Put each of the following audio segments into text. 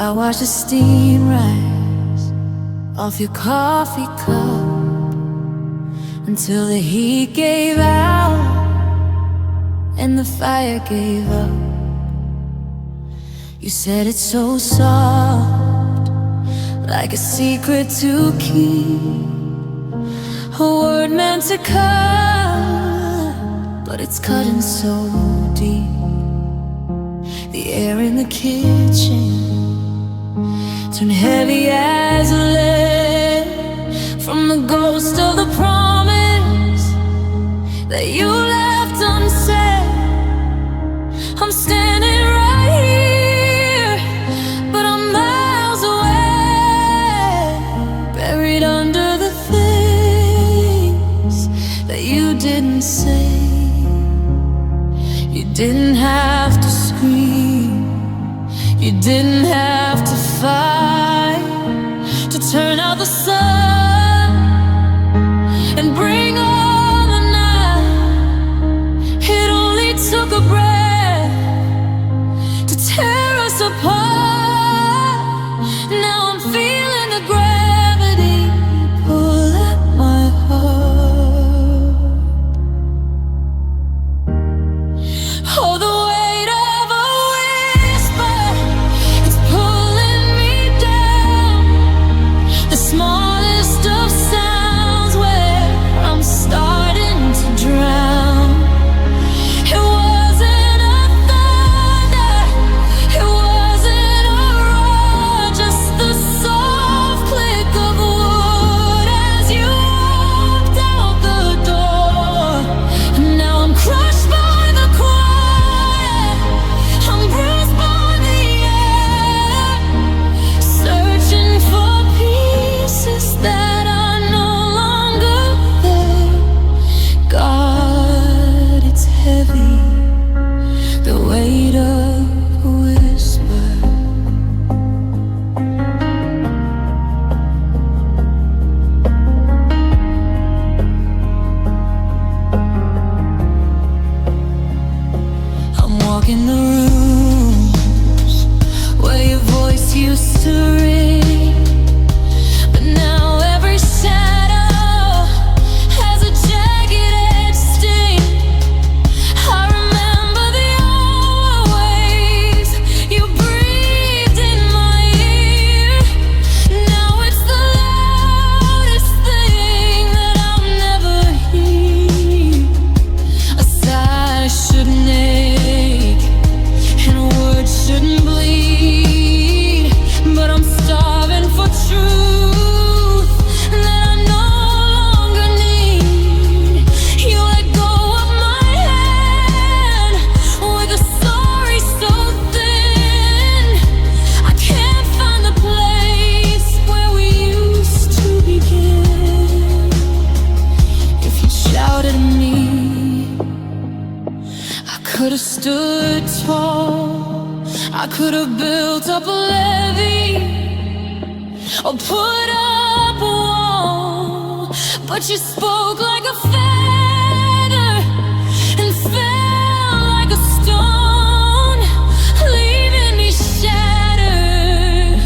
I watched the steam rise off your coffee cup until the heat gave out and the fire gave up. You said it's so soft, like a secret to keep, a word meant to cut, but it's cutting so deep. The air in the kitchen turned heavy as lead from the ghost of the promise that you left unsaid. I'm standing right here, but I'm miles away, buried under the things that you didn't say. You didn't have to scream, you didn't have to fight to turn out the sun and bring on the night. It only took a breath to tear us apart. Now I'm feeling the gravity pull at my heart. Oh, the weight of a whisper, it's pulling me down. The smallest of sounds where I'm starting to drown. It wasn't a thunder, it wasn't a roar, just the soft click of wood as you walked out the door. And now I'm crushed by the quiet, I'm bruised by the air, searching for pieces that are no longer there. God, it's heavy, the weight of a whisper. I'm walking the rooms where your voice used to ring, but now every shadow has a jagged edge sting. I remember the old ways you breathed in my ear. Now it's the loudest thing that I'll never hear. A sigh shouldn't ache and words shouldn't bleed, but I'm starving for truth that I no longer need. You let go of my hand with a sorry so thin. I can't find the place where we used to begin. If you shouted at me, I could have stood tall, I could have built up a levee or put up a wall, but you spoke like a feather and fell like a stone, leaving me shattered.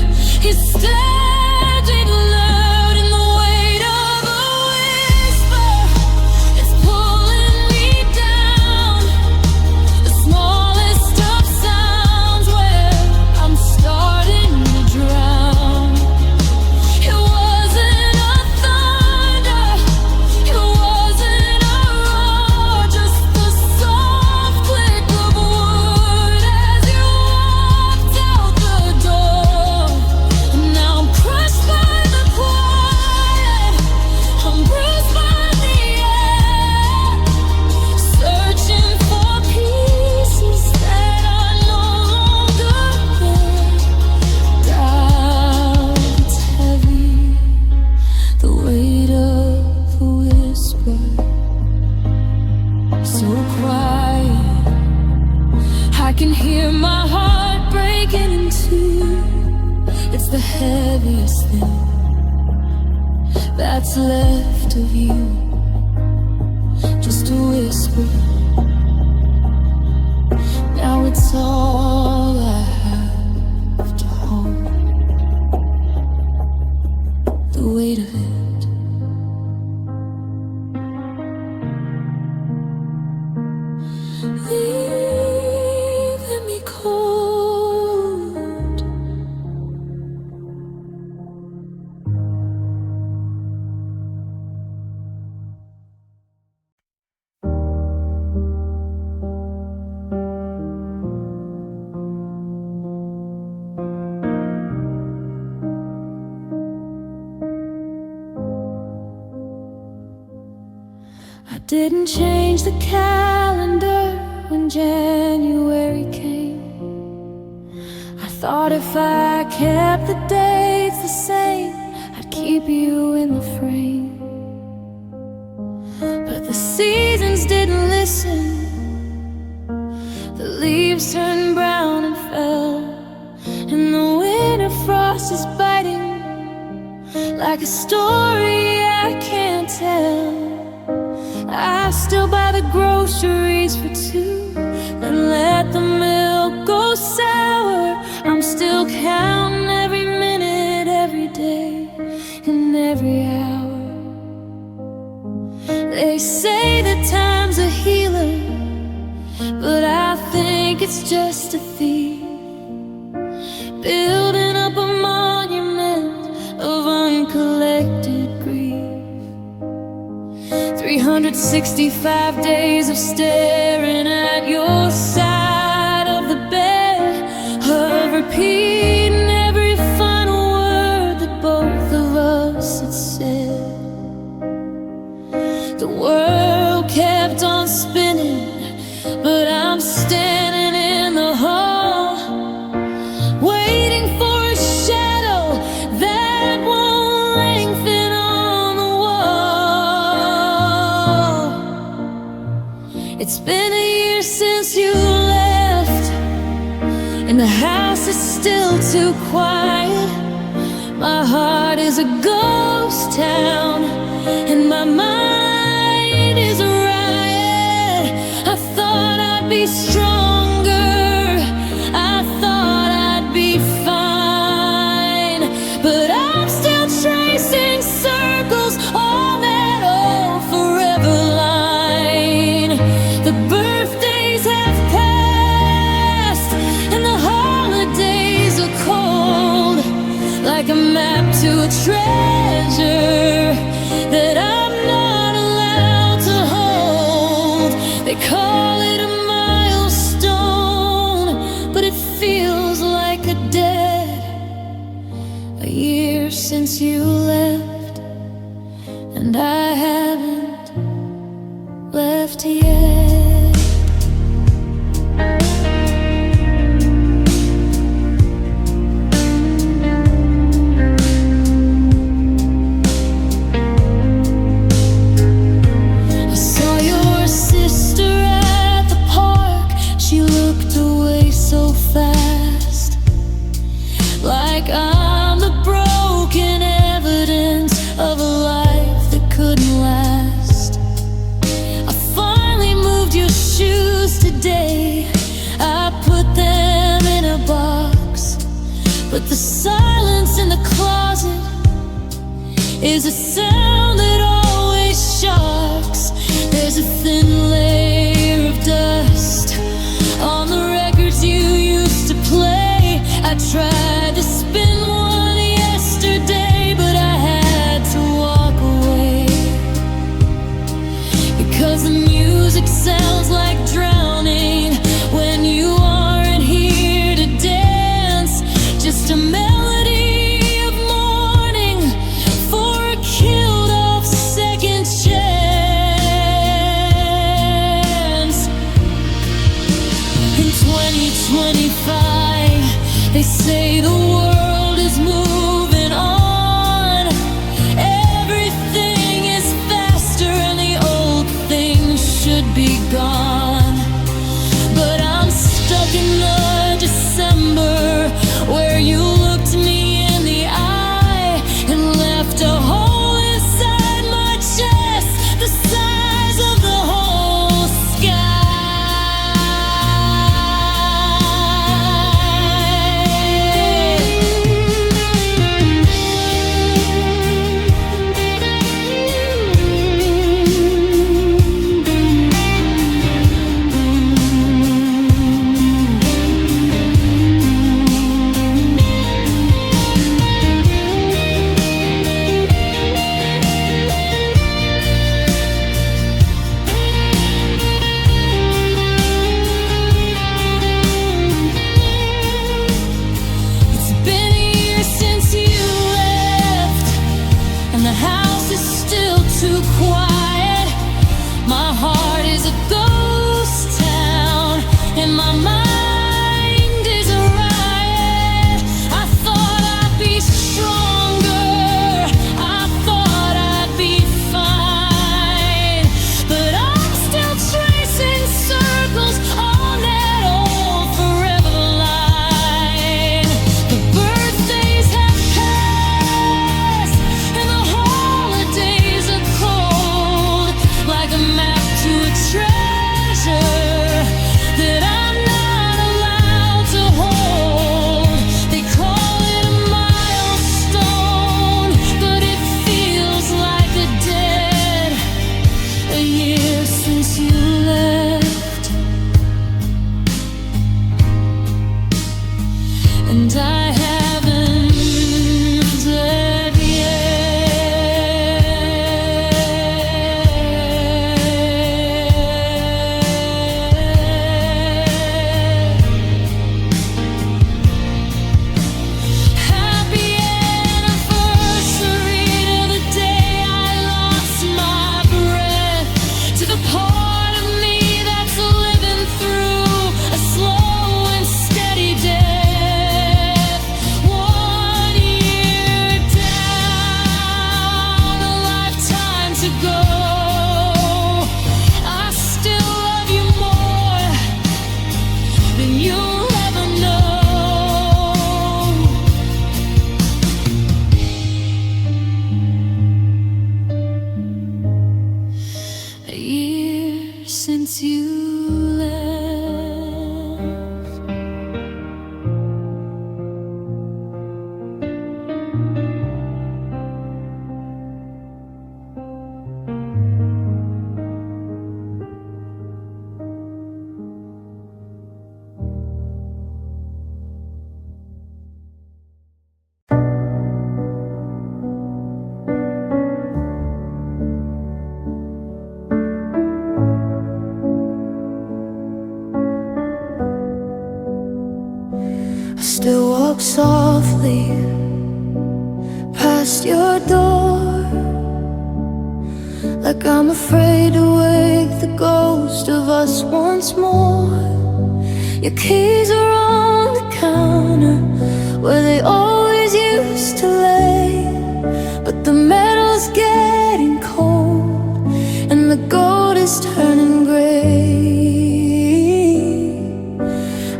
Instead, it loud in the weight of a whisper. It's pulling me down. The smallest of sounds where I'm starting to drown. It wasn't a thunder, it wasn't a roar, just the soft click of wood as you walked out the door. And now I'm crushed by the quiet, I'm bruised by the air, searching for pieces that are no longer there. Doubt, it's heavy, the weight of a whisper. So quiet, I can hear my heart breaking in two. It's the heaviest thing that's left of you, just a whisper. Now it's all I have to hold. Didn't change the calendar when January came. I thought if I kept the dates the same, I'd keep you in the frame. But the seasons didn't listen. The leaves turned brown and fell, and the winter frost is biting like a story I can't tell. I still buy the groceries for two, then let the milk go sour. I'm still counting every minute, every day, and every hour. They say that time's a healer, but I think it's just a thief, building up a monument of uncollected grief. 365 days of staring at your side of the bed, of repeating every final word that both of us had said. The world kept on spinning, but I'm standing in the hall, waiting for a shadow that won't lengthen on the wall. It's been a year since you left, and the house is still too quiet. My heart is a ghost town, and my mind is a riot. I thought I'd be stronger, I thought I'd be fine, but I'm still tracing circles on that old forever line. The birthdays have passed, and the holidays are cold, like a map to a treasure that I'm not allowed to hold. They call it a milestone, but it feels like a dead. A year since you left, and I haven't left yet. Fast, like I'm the broken evidence of a life that couldn't last. I finally moved your shoes today, I put them in a box, but the silence in the closet is a sound that always shocks. There's a thin layer of dust on the records you used to play. I tried to spin one yesterday, but I had to walk away, because the music sounds like drowning when you aren't here to dance. Just a melody of mourning for a kill past your door, like I'm afraid to wake the ghost of us once more. Your keys are on the counter where they always used to lay, but the metal's getting cold and the gold is turning gray.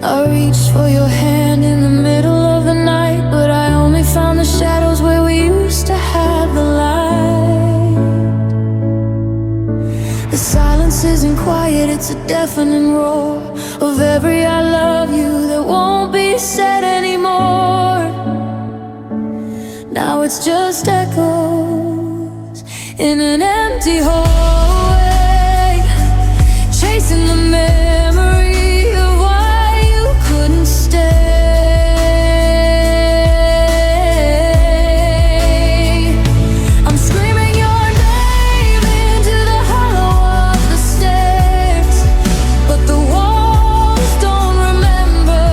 I reached for your hand in the middle of the night, but I only found the shadows where we used to have the light. The silence isn't quiet, it's a deafening roar of every I love you that won't be said anymore. Now it's just echoes in an empty hallway, chasing the memory of why you couldn't stay. I'm screaming your name into the hollow of the stairs, but the walls don't remember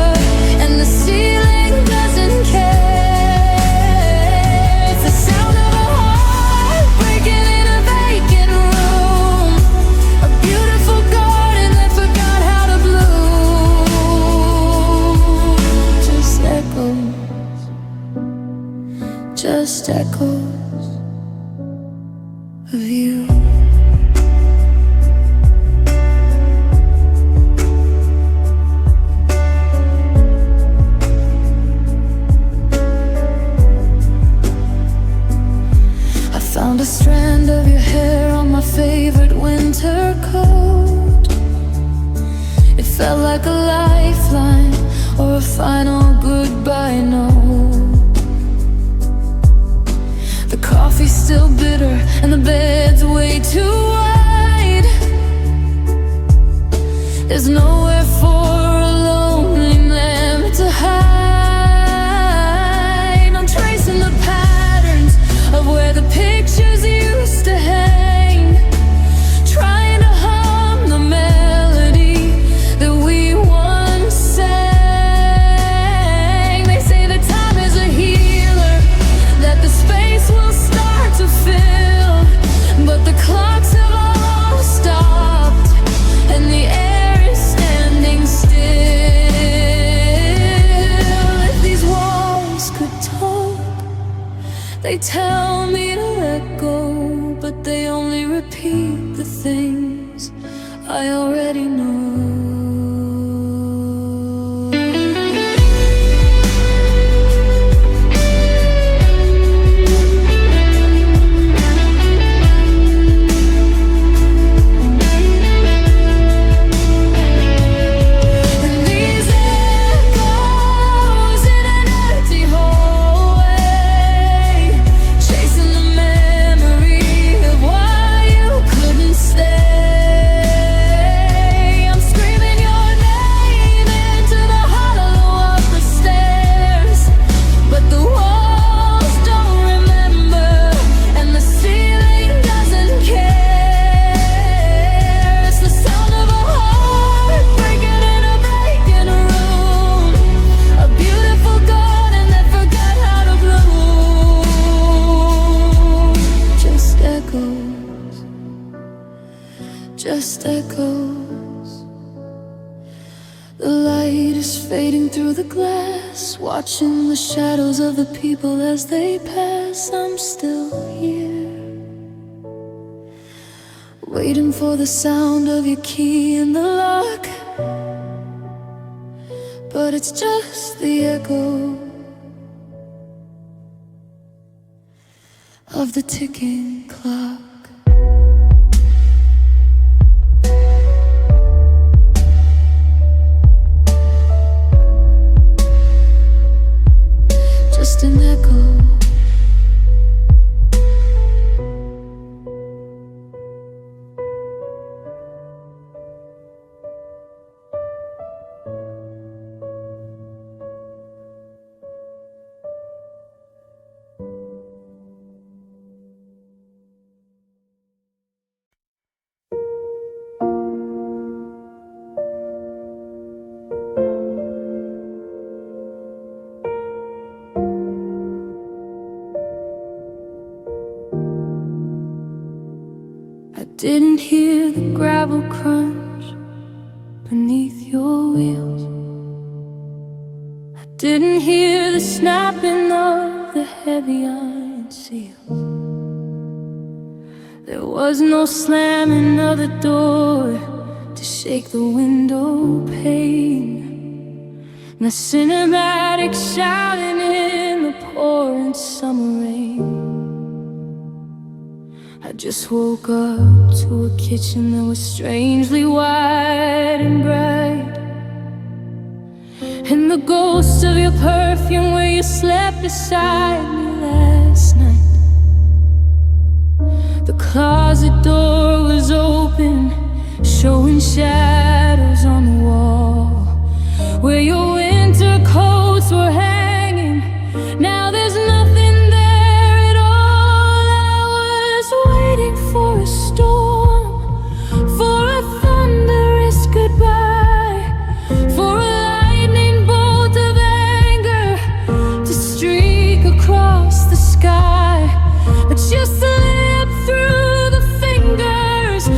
and the ceiling doesn't care. It's the sound of a heart breaking in a vacant room, a beautiful garden that forgot how to bloom. Just echoes of you. I found a strand of your hair on my favorite winter coat. It felt like a lifeline or a final goodbye note. The coffee's still bitter and the bed's way too wide. There's nowhere for a lonely man to hide. I'm tracing the patterns of where the pictures used to hang, trying to hum the melody that we once sang. They say that time is a healer, that the space will start to fill, but the clocks have all stopped and the air is standing still. If these walls could talk, they tell me to let go, but they only repeat the things I already know. And these echoes in an empty hallway, chasing the memory of why you couldn't stay. I'm screaming your name into the hollow of the stairs, but the walls don't remember and the ceiling doesn't care. It's the sound of a heart breaking in a vacant room, a beautiful garden that forgot how to bloom. Just echoes, just echoes. The light is fading through the glass, watching the shadows of the people as they pass. I'm still here, waiting for the sound of your key in the lock, but it's just the echo of the ticking clock. Just an echo. didn't hear the gravel crunch beneath your wheels. I didn't hear the snapping of the heavy iron seals. There was no slamming of the door to shake the window pane, no cinematic shouting in the pouring summer rain. I just woke up to a kitchen that was strangely wide and bright, and the ghost of your perfume where you slept beside me last night. The closet door was open, showing shadows on the wall where your winter coats were hanging. Now there's nothing there at all. I was waiting for a storm, for a thunderous goodbye, for a lightning bolt of anger to streak across the sky. But you slipped through the fingers, a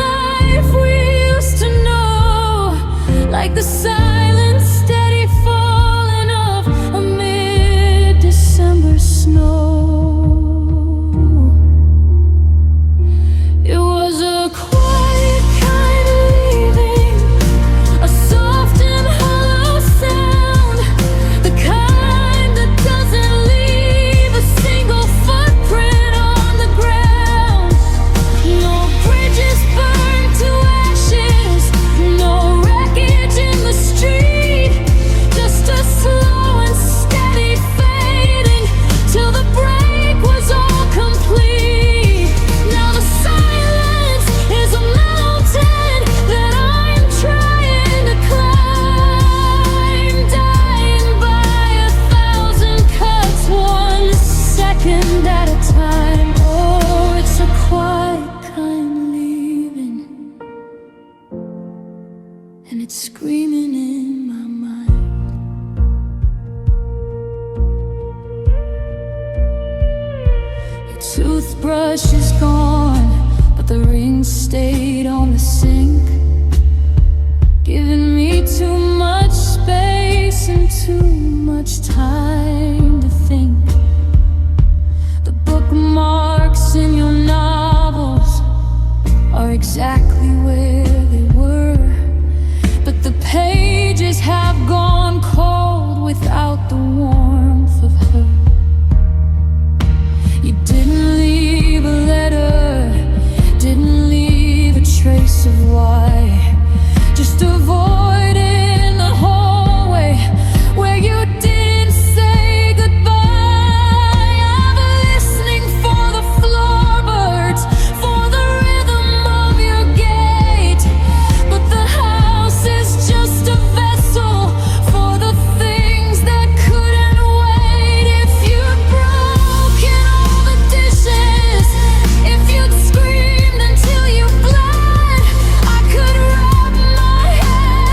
life we used to know, like the silent steady falling of a mid-December snow. It was a quiet kind of leaving, a soft and hollow sound, the kind that doesn't leave a single footprint on the ground. No bridges burned to ashes, no wreckage in the street, just a slow and steady fading till the break was all complete. Now the silence is a mountain that I'm trying to climb, dying by 1,000 cuts, 1 second at a time. Oh, it's a quiet kind of leaving, and it's screaming in my mind. Your toothbrush is gone, but the ring stayed on the sink, giving me too much space and too much time to think. The bookmarks in your novels are exactly where they were, but the pages have gone cold without the warmth of her. You didn't leave a letter, didn't leave a trace of why, just a void in the hallway where you didn't say goodbye. I'm listening for the floorboards, for the rhythm of your gate, but the house is just a vessel for the things that couldn't wait. If you'd broken all the dishes, if you'd screamed until you bled, I could wrap my head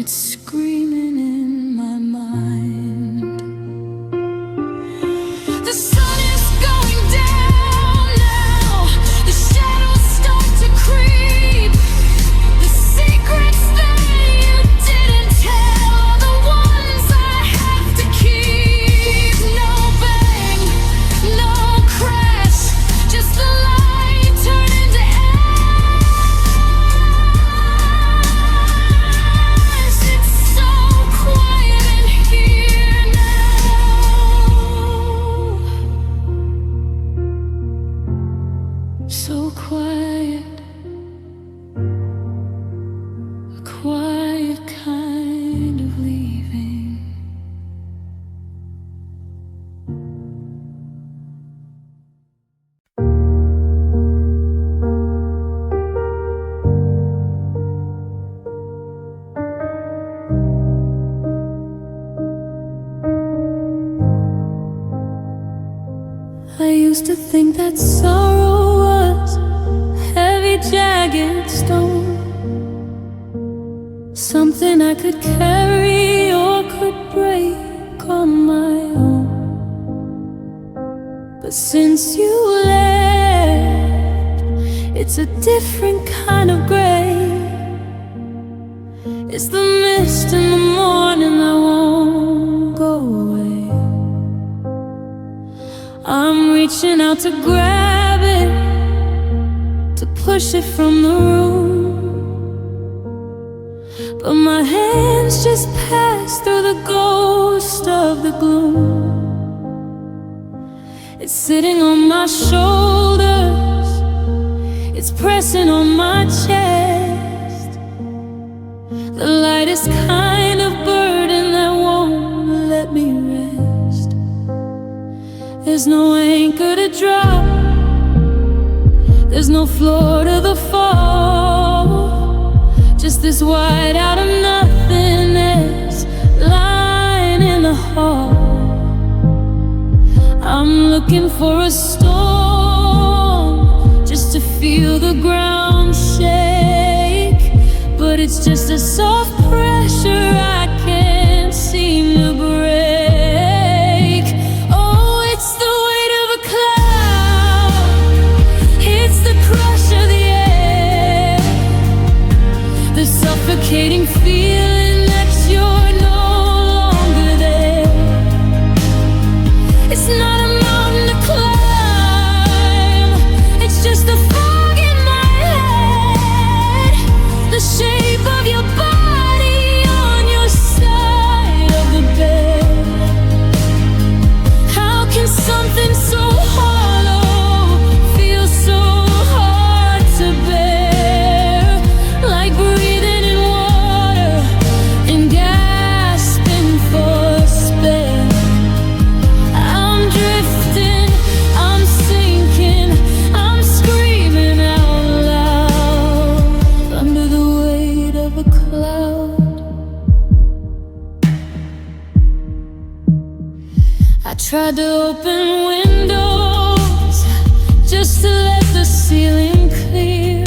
it's screaming in my mind. The sun is going down now. The shadows start to creep. The secrets that you didn't tell are the ones I have to keep. No bang, no crash, just the light turn into ash. It's so quiet in here now. So quiet, a quiet kind of leaving. I used to think that sorrow was a heavy, jagged stone, something I could carry or could break on my own. But since you left, it's a different kind of gray. It's the mist in the morning that won't go away. I'm reaching out to grab it, to push it from the room, but my hands just pass through the ghost of the gloom. It's sitting on my shoulders, it's pressing on my chest, the lightest kind of burden that won't let me rest. There's no anchor to drop, there's no floor to the fall, just this white out of nothingness lying in the hall. I'm looking for a storm, just to feel the ground shake, but it's just a soft pressure I can't seem to break. Suffocating feeling that you're no longer there. It's not a mountain to climb, it's just the fog in my head, the shape of your body on your side of the bed. How can something so hollow feel so hard to bear? Like breathing tried to open windows just to let the ceiling clear,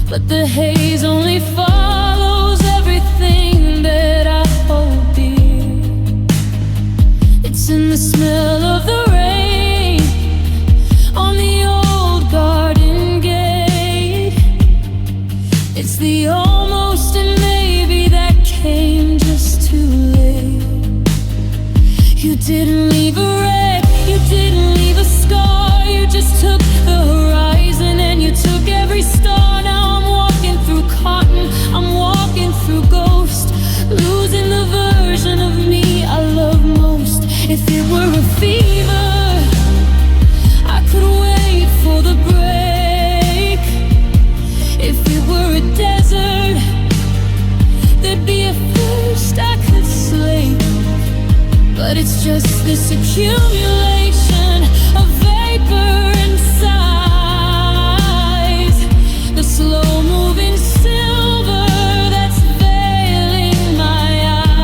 but the haze only follows everything that I hold dear. It's in the smell of the rain on the old garden gate. It's the almost and maybe that came just too late. You didn't leave a wreck, you didn't leave a scar, you just took the horizon and you took every star. Now I'm walking through cotton, I'm walking through ghost, losing the version of me I love most. If it were a fever, I could wait for the break. If it were a desert, there'd be a thirst I could slake. But it's just this accumulation of vapor and size, the slow-moving silver that's veiling my eyes.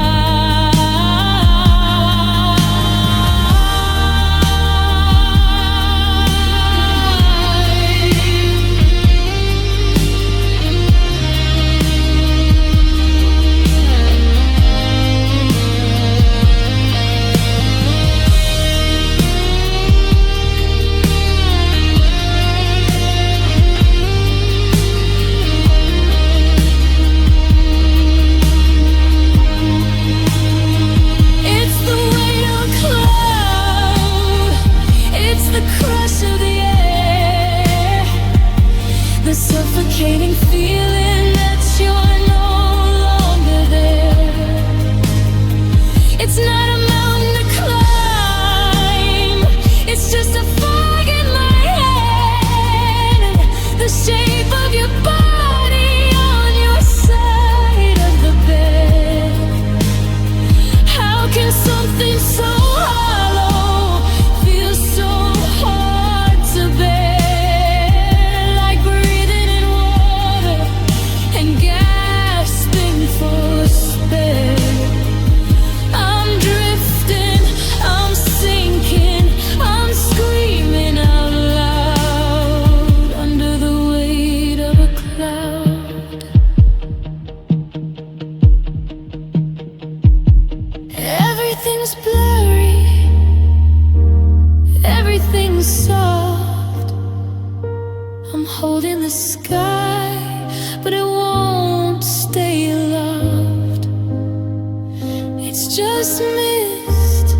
just mist.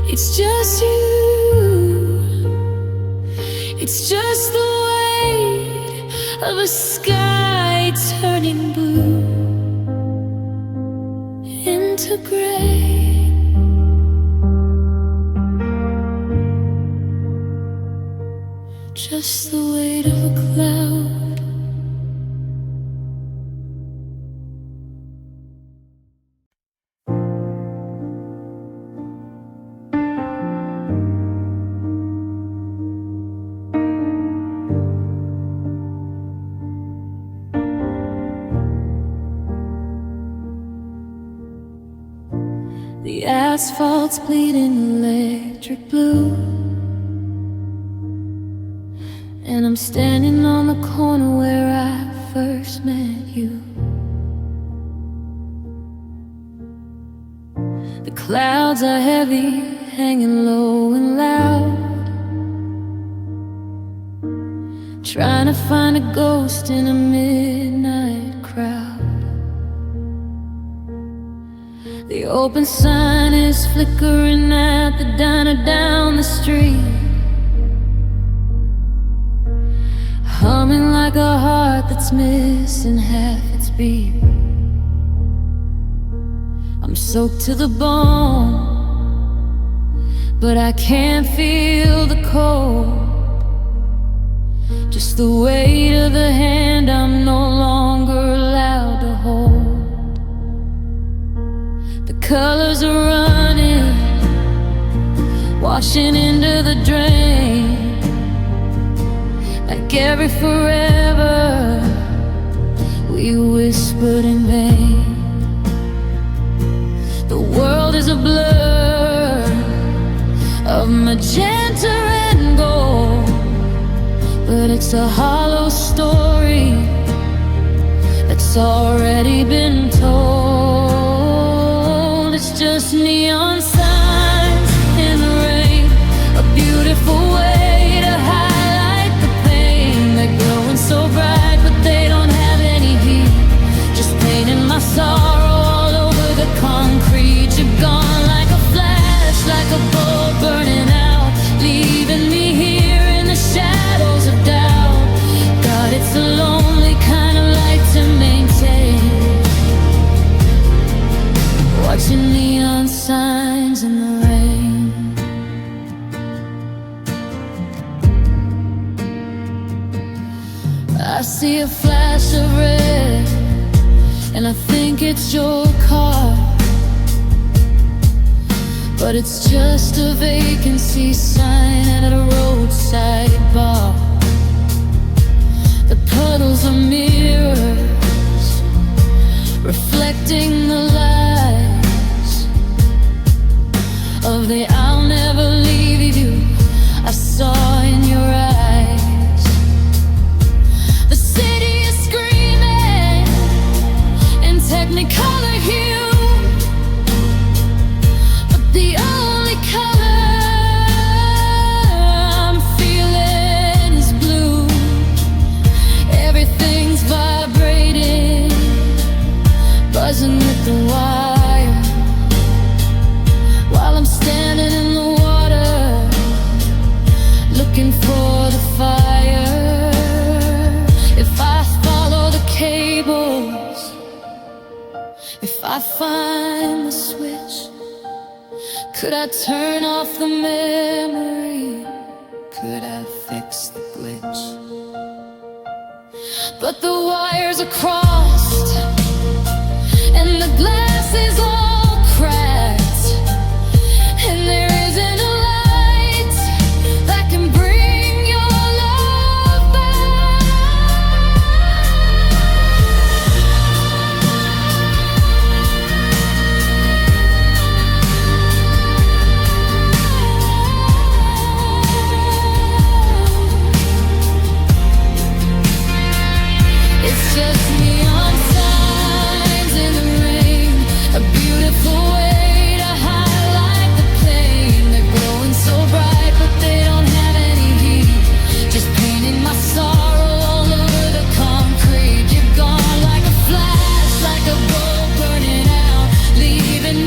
It's just you. It's just the weight of a sky turning blue into gray. Just the weight of a cloud. The asphalt's bleeding electric blue, and I'm standing on the corner where I first met you. The clouds are heavy, hanging low and loud, trying to find a ghost in a midnight crowd. The open sign is flickering at the diner down the street, humming like a heart that's missing half its beat. I'm soaked to the bone, but I can't feel the cold. Just the weight of the hand I'm no longer allowed to hold. The colors are running, washing into the drain. Like every forever, we whispered in vain. The world is a blur of magenta and gold, but it's a hollow story that's already been told. It's just neon signs in the rain, a beautiful way to highlight the pain. They're glowing so bright, but they don't have any heat, just painting my sorrow all over the concrete. You're gone like a flash, like a bulb burning out, leaving me here in the shadows of doubt. God, it's a lonely kind of light to maintain, watching neon signs in the rain. I see a flash of red, and I think it's your car, but it's just a vacancy sign at a roadside bar. The puddles are mirrors, reflecting the lies of the I'll never leave you I saw in your eyes. The city is screaming in technicolor hue, but the only color I'm feeling is blue. Everything's vibrating, buzzing with the wire, while I'm standing in the water, looking for the fire. If I follow the cables, if I find the switch, could I turn off the memory? Could I fix the glitch? But the wires are crossed, and the glass is all cracked, and there isn't a light that can bring your love back. It's just neon signs in the rain, a beautiful way to highlight the pain. They're glowing so bright, but they don't have any heat, just painting my sorrow all over the concrete. You're gone like a flash, like a bulb burning out, leaving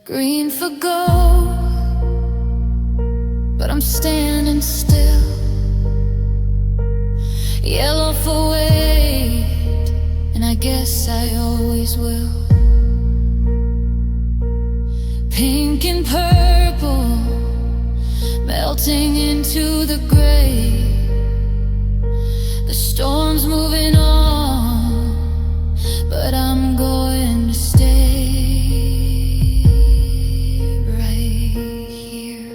Green for gold, but I'm standing still. Yellow for wait, and I guess I always will. Pink and purple, melting into the gray. The storm's moving on, but I'm going to stay right here.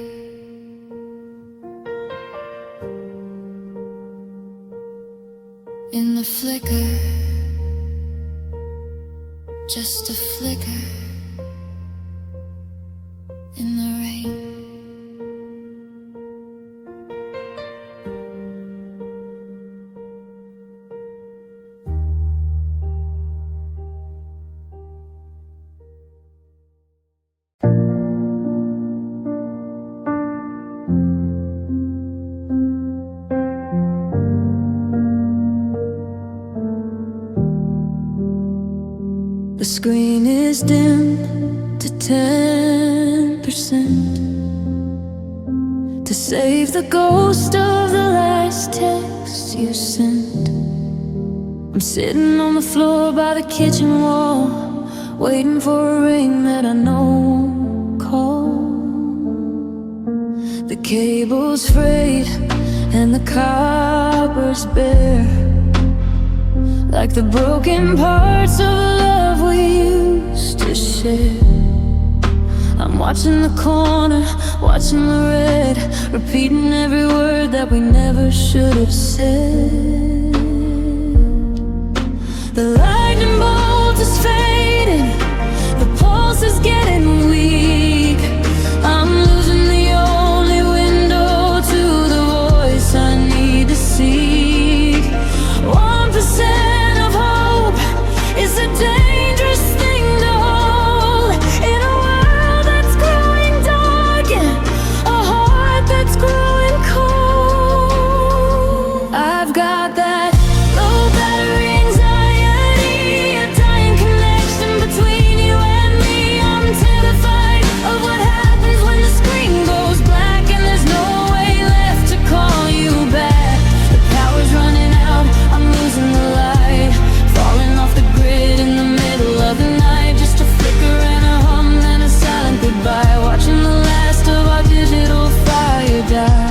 In the flicker, just a flicker. In the rain. The screen is dim to 10% to save the ghost of the last text you sent. I'm sitting on the floor by the kitchen wall, waiting for a ring that I know won't call. The cable's frayed and the copper's bare, like the broken parts of a love we used to share. I'm watching the corner, watching the red, repeating every word that we never should have said. The lightning bolt is fading, the pulse is getting weak. I'm losing the only window to the voice I need to seek. 1% of hope is a dangerous thing to hold in a world that's growing dark and a heart that's growing cold. I've got that low battery anxiety, a dying connection between you and me. I'm terrified of what happens when the screen goes black and there's no way left to call you back. The power's running out, I'm losing the light, falling off the grid in the middle of the night. Just a flicker and a hum and a silent goodbye, watching the last of our digital fire die.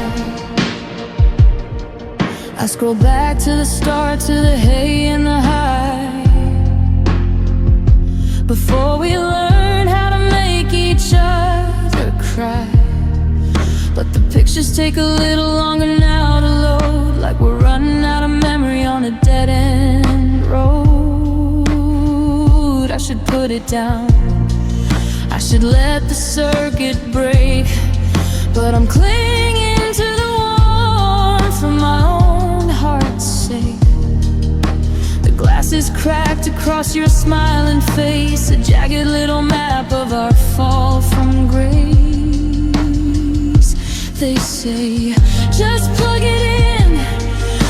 I scroll back to the start, to the hay and the high, before we learn how to make each other cry. But the pictures take a little longer now to load, like we're running out of memory on a dead-end road. I should put it down, I should let the circuit break, but I'm clinging to the warmth for my own heart's sake. The glass is cracked across your smiling face, a jagged little map of our fall from grace. They say, just plug it in,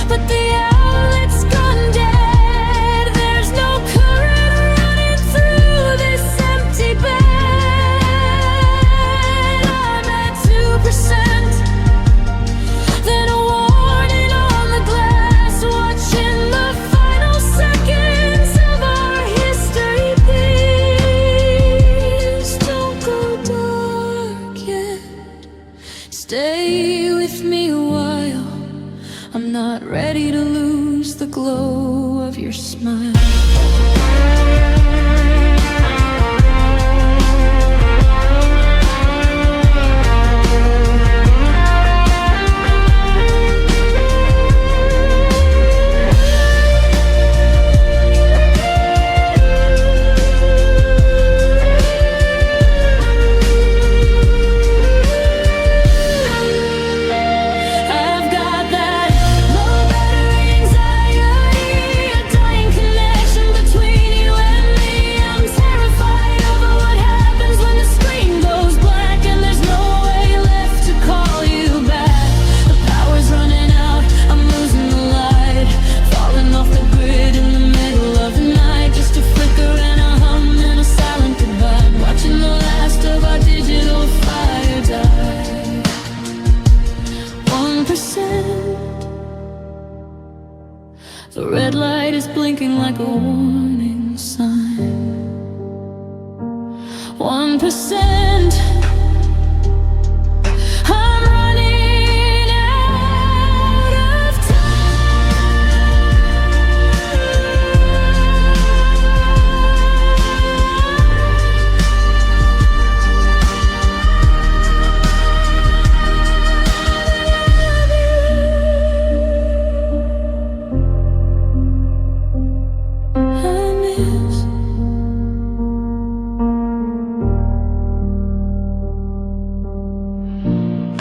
but the outlet's gone dead. There's no current running through this empty bed. I'm at 2%, then a warning on the glass, watching the final seconds of our history. Please don't go dark yet. Stay with me a while, I'm not ready to lose the glow of your smile. I've got that low battery anxiety, a dying connection between you and The red light is blinking like a warning sign. 1%, I'm running out of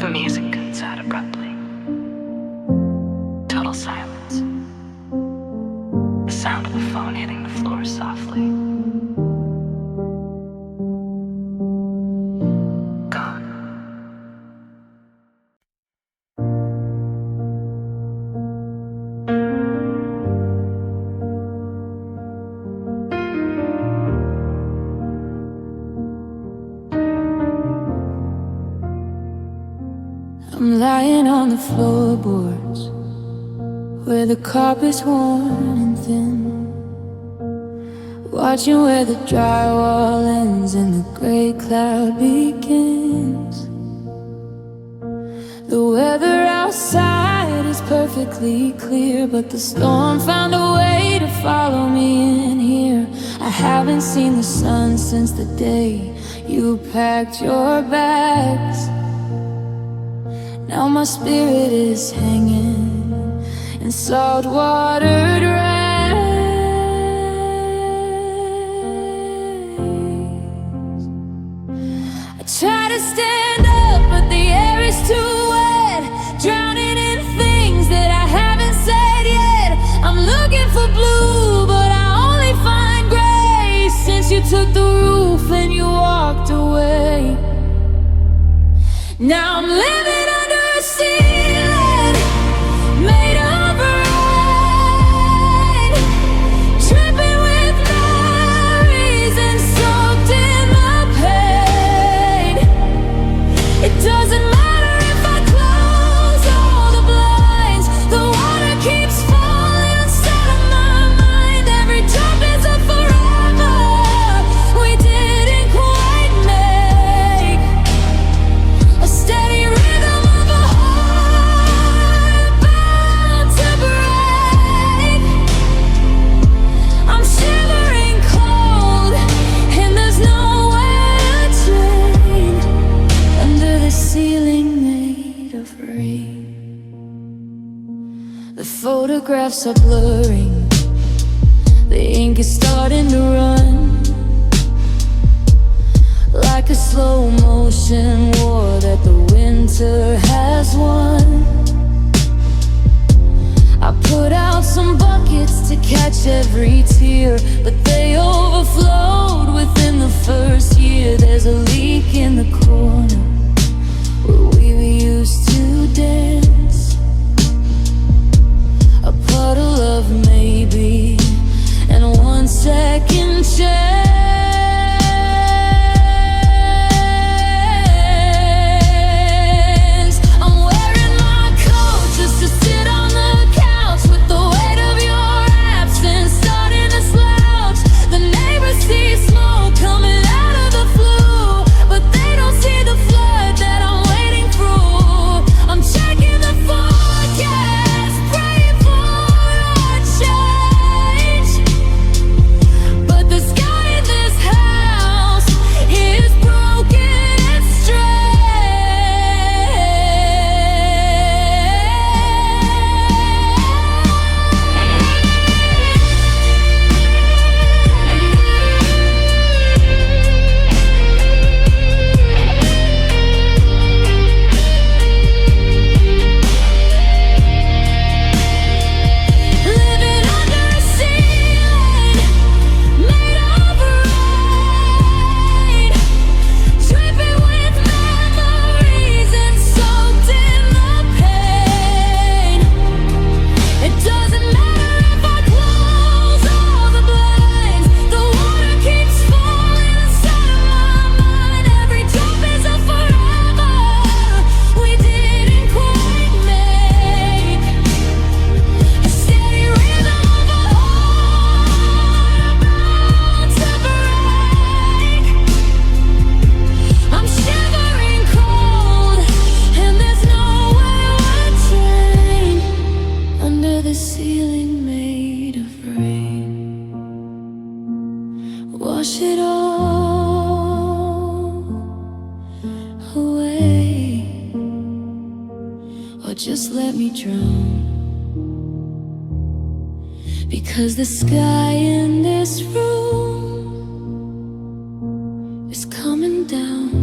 The music cuts out abruptly. Total silence. The sound of the phone hitting the floor softly. Gone. I'm lying on the floorboards where the carpet's worn and thin, watching where the drywall ends and the gray cloud begins. The weather outside is perfectly clear, but the storm found a way to follow me in here. I haven't seen the sun since the day you packed your bags. Now my spirit is hanging in salt-watered rays. I try to stand up, but the air is too wet, drowning in things that I haven't said yet. I'm looking for blue, but I only find gray, since you took the roof and you walked away. Now I'm living under a ceiling made of rain, dripping with memories and soaked in the pain. It doesn't matter if I close all the blinds, the water keeps falling inside of my mind. Every jump is a forever we didn't quite make, a steady rhythm of a heart bound to break. I'm shivering cold and there's nowhere to drain, under the ceiling made of rain. The photographs are blurring, the ink is starting to run, like a slow motion war that the winter has won. I put out some buckets to catch every tear, but they overflowed within the first year. There's a leak in the corner where we used to dance, a puddle of maybe and 1 second chance. I'm wearing my coat just to sit on the couch, with the weight of your absence starting to slouch. The neighbors see smoke coming out of the flue, but they don't see the flood that I'm wading through. I'm checking the forecast, praying for a change, but the sky under the ceiling made of rain. Wash it all away, or just let me drown. Because the sky in this room is coming down.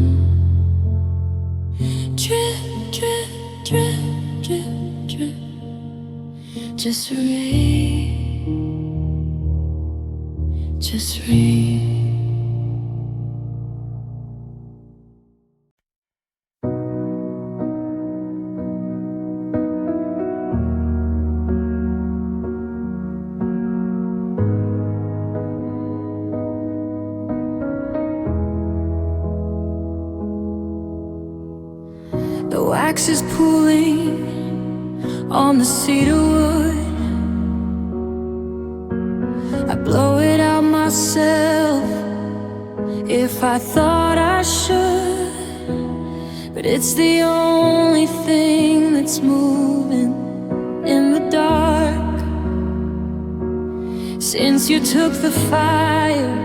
Drip, drip, drip, drip, drip. Just rain, just rain. The wax is pooling on the cedar wood. I blow it out myself if I thought I should, but it's the only thing that's moving in the dark. Since you took the fire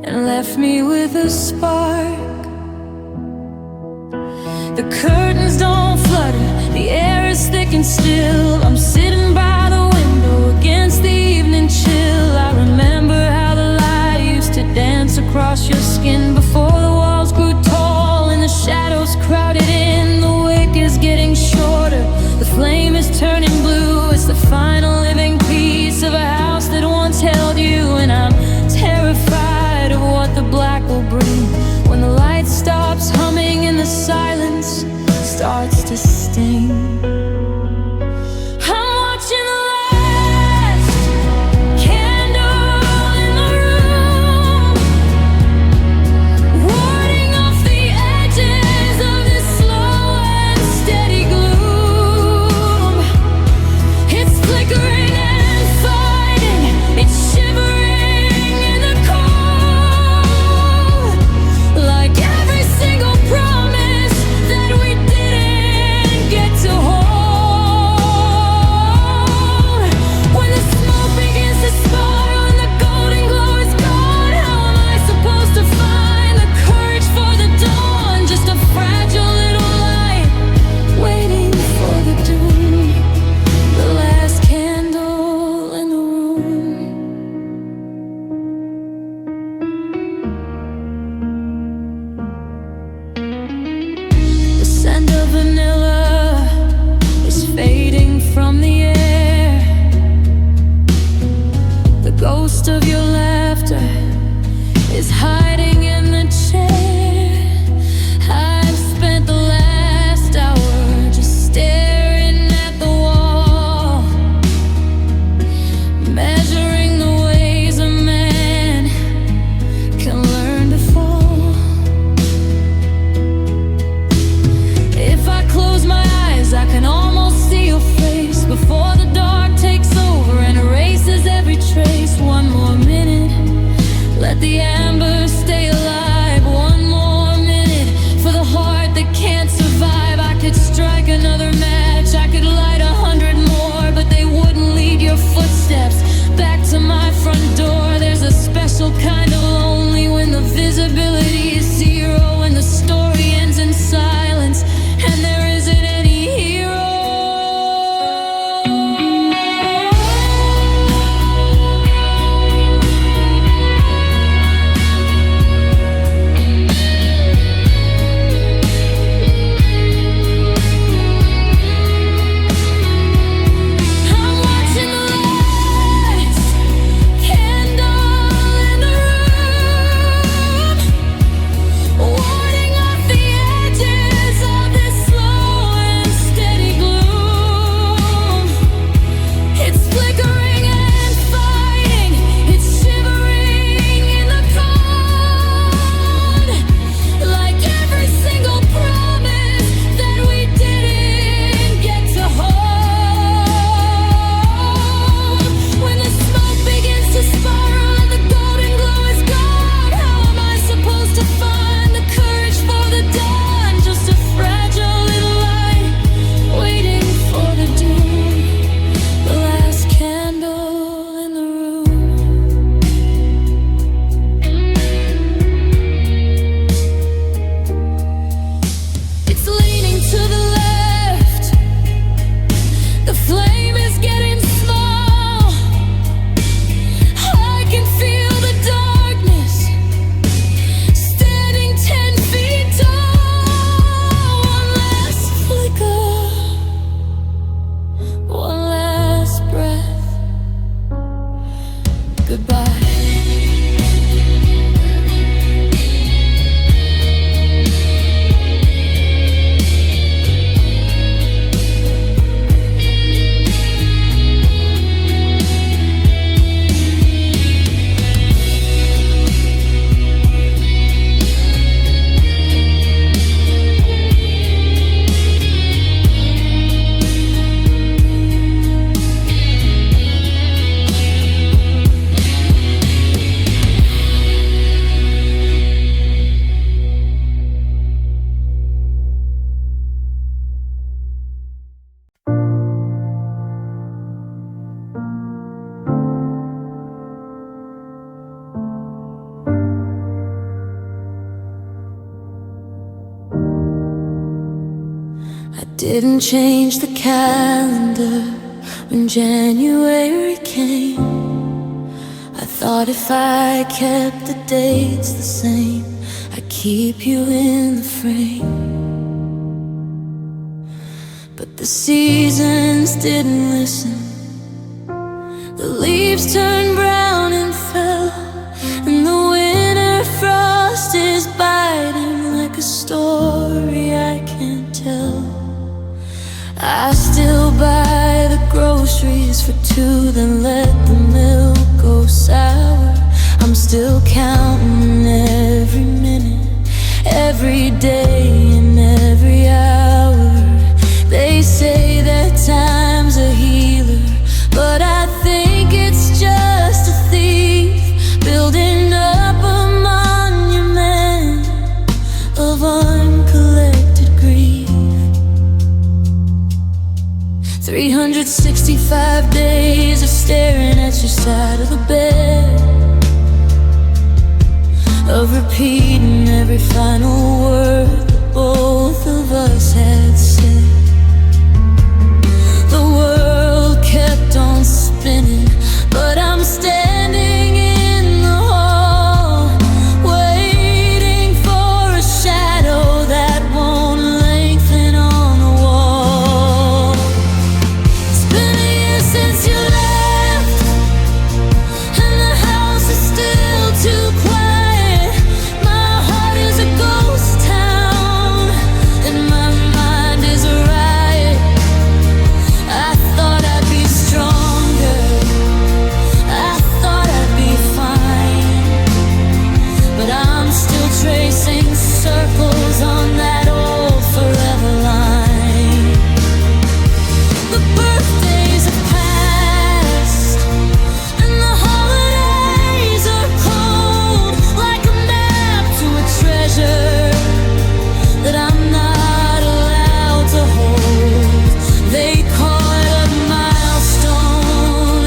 and left me with a spark. The curtains don't flutter, the air is thick and still. I'm sitting by the window against the evening chill. I remember how the light used to dance across your skin before the walls grew tall and the shadows crowded in. The wick is getting shorter, the flame is turning blue. It's the final living piece of a house that once held you. And I'm terrified of what the black will bring when the light stops humming and the silence starts to sting. Didn't change the calendar when January came. I thought if I kept the dates the same, I'd keep you in the frame. But the seasons didn't listen. The leaves turned brown and fell, and the winter frost is biting like a story I can't tell. I still buy the groceries for two, then let the milk go sour. I'm still counting every minute, every day and every hour. They say that time's a healer, but I think it's just a thief building up a monument of uncollected grief. 365 days of staring at your side of the bed, of repeating every final word that both of us had said. The world kept on spinning, but I'm standing in the hall, waiting for a shadow that won't lengthen on the wall. It's been a year since you left, and the house is still too quiet. My heart is a ghost town, and my mind is a riot. I thought I'd be stronger, I thought I'd be fine, but I'm still tracing circles on that old forever line. The birthdays have passed, and the holidays are cold, like a map to a treasure that I'm not allowed to hold. They call it a milestone,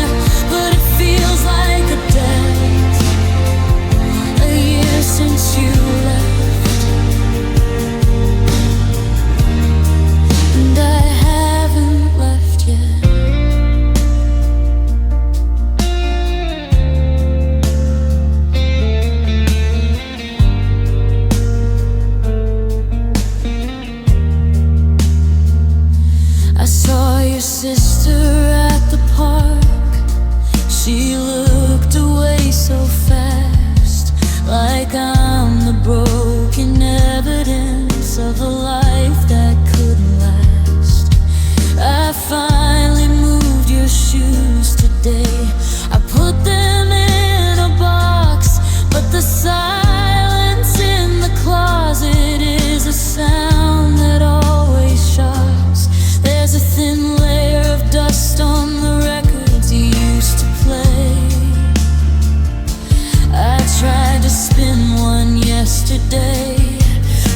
but it feels like a death. A year since you left, and I haven't left yet. I saw your sister at the park. She looked away so fast, like I'm the broken evidence of a life that couldn't last. I finally moved your shoes today. I put them in a box, but the silence in the closet is a sound that always shocks. There's a thin layer of dust on the records you used to play. I tried to spin one yesterday,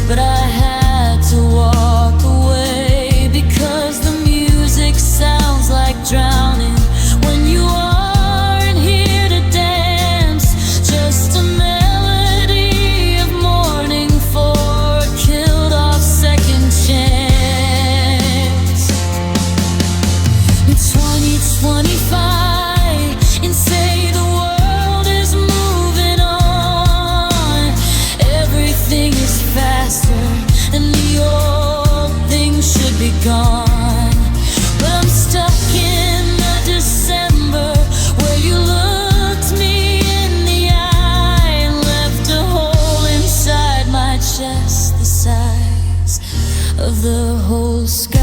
but I had to walk away because the music sounds like drowning when you aren't here to dance. Just a melody of mourning for a killed off second chance. 2025 and say the world is moving on. Everything is faster and the old things should be gone. But I'm stuck in the December where you looked me in the eye and left a hole inside my chest the size of the whole sky.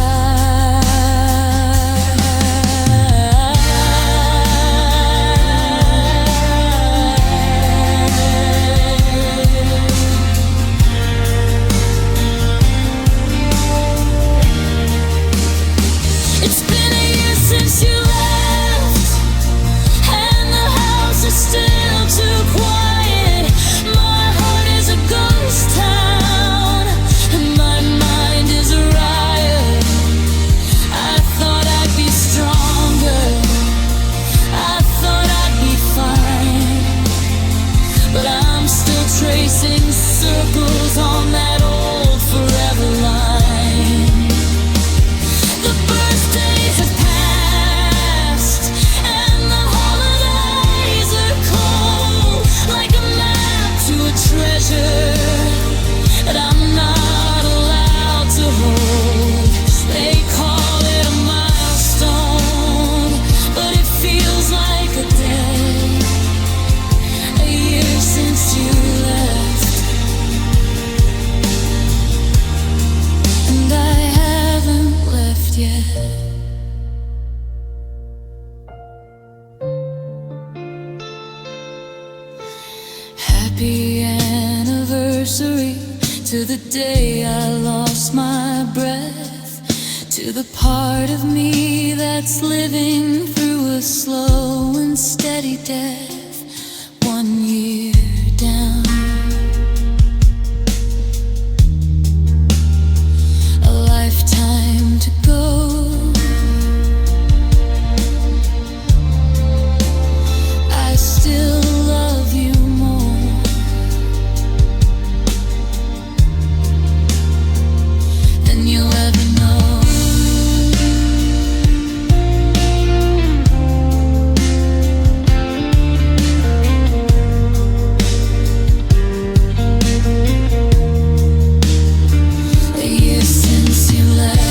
Happy anniversary to the day I lost my breath, to the part of me that's living through a slow and steady death. 1 year down, a lifetime to go. I still love you more than you ever know. A year since you left,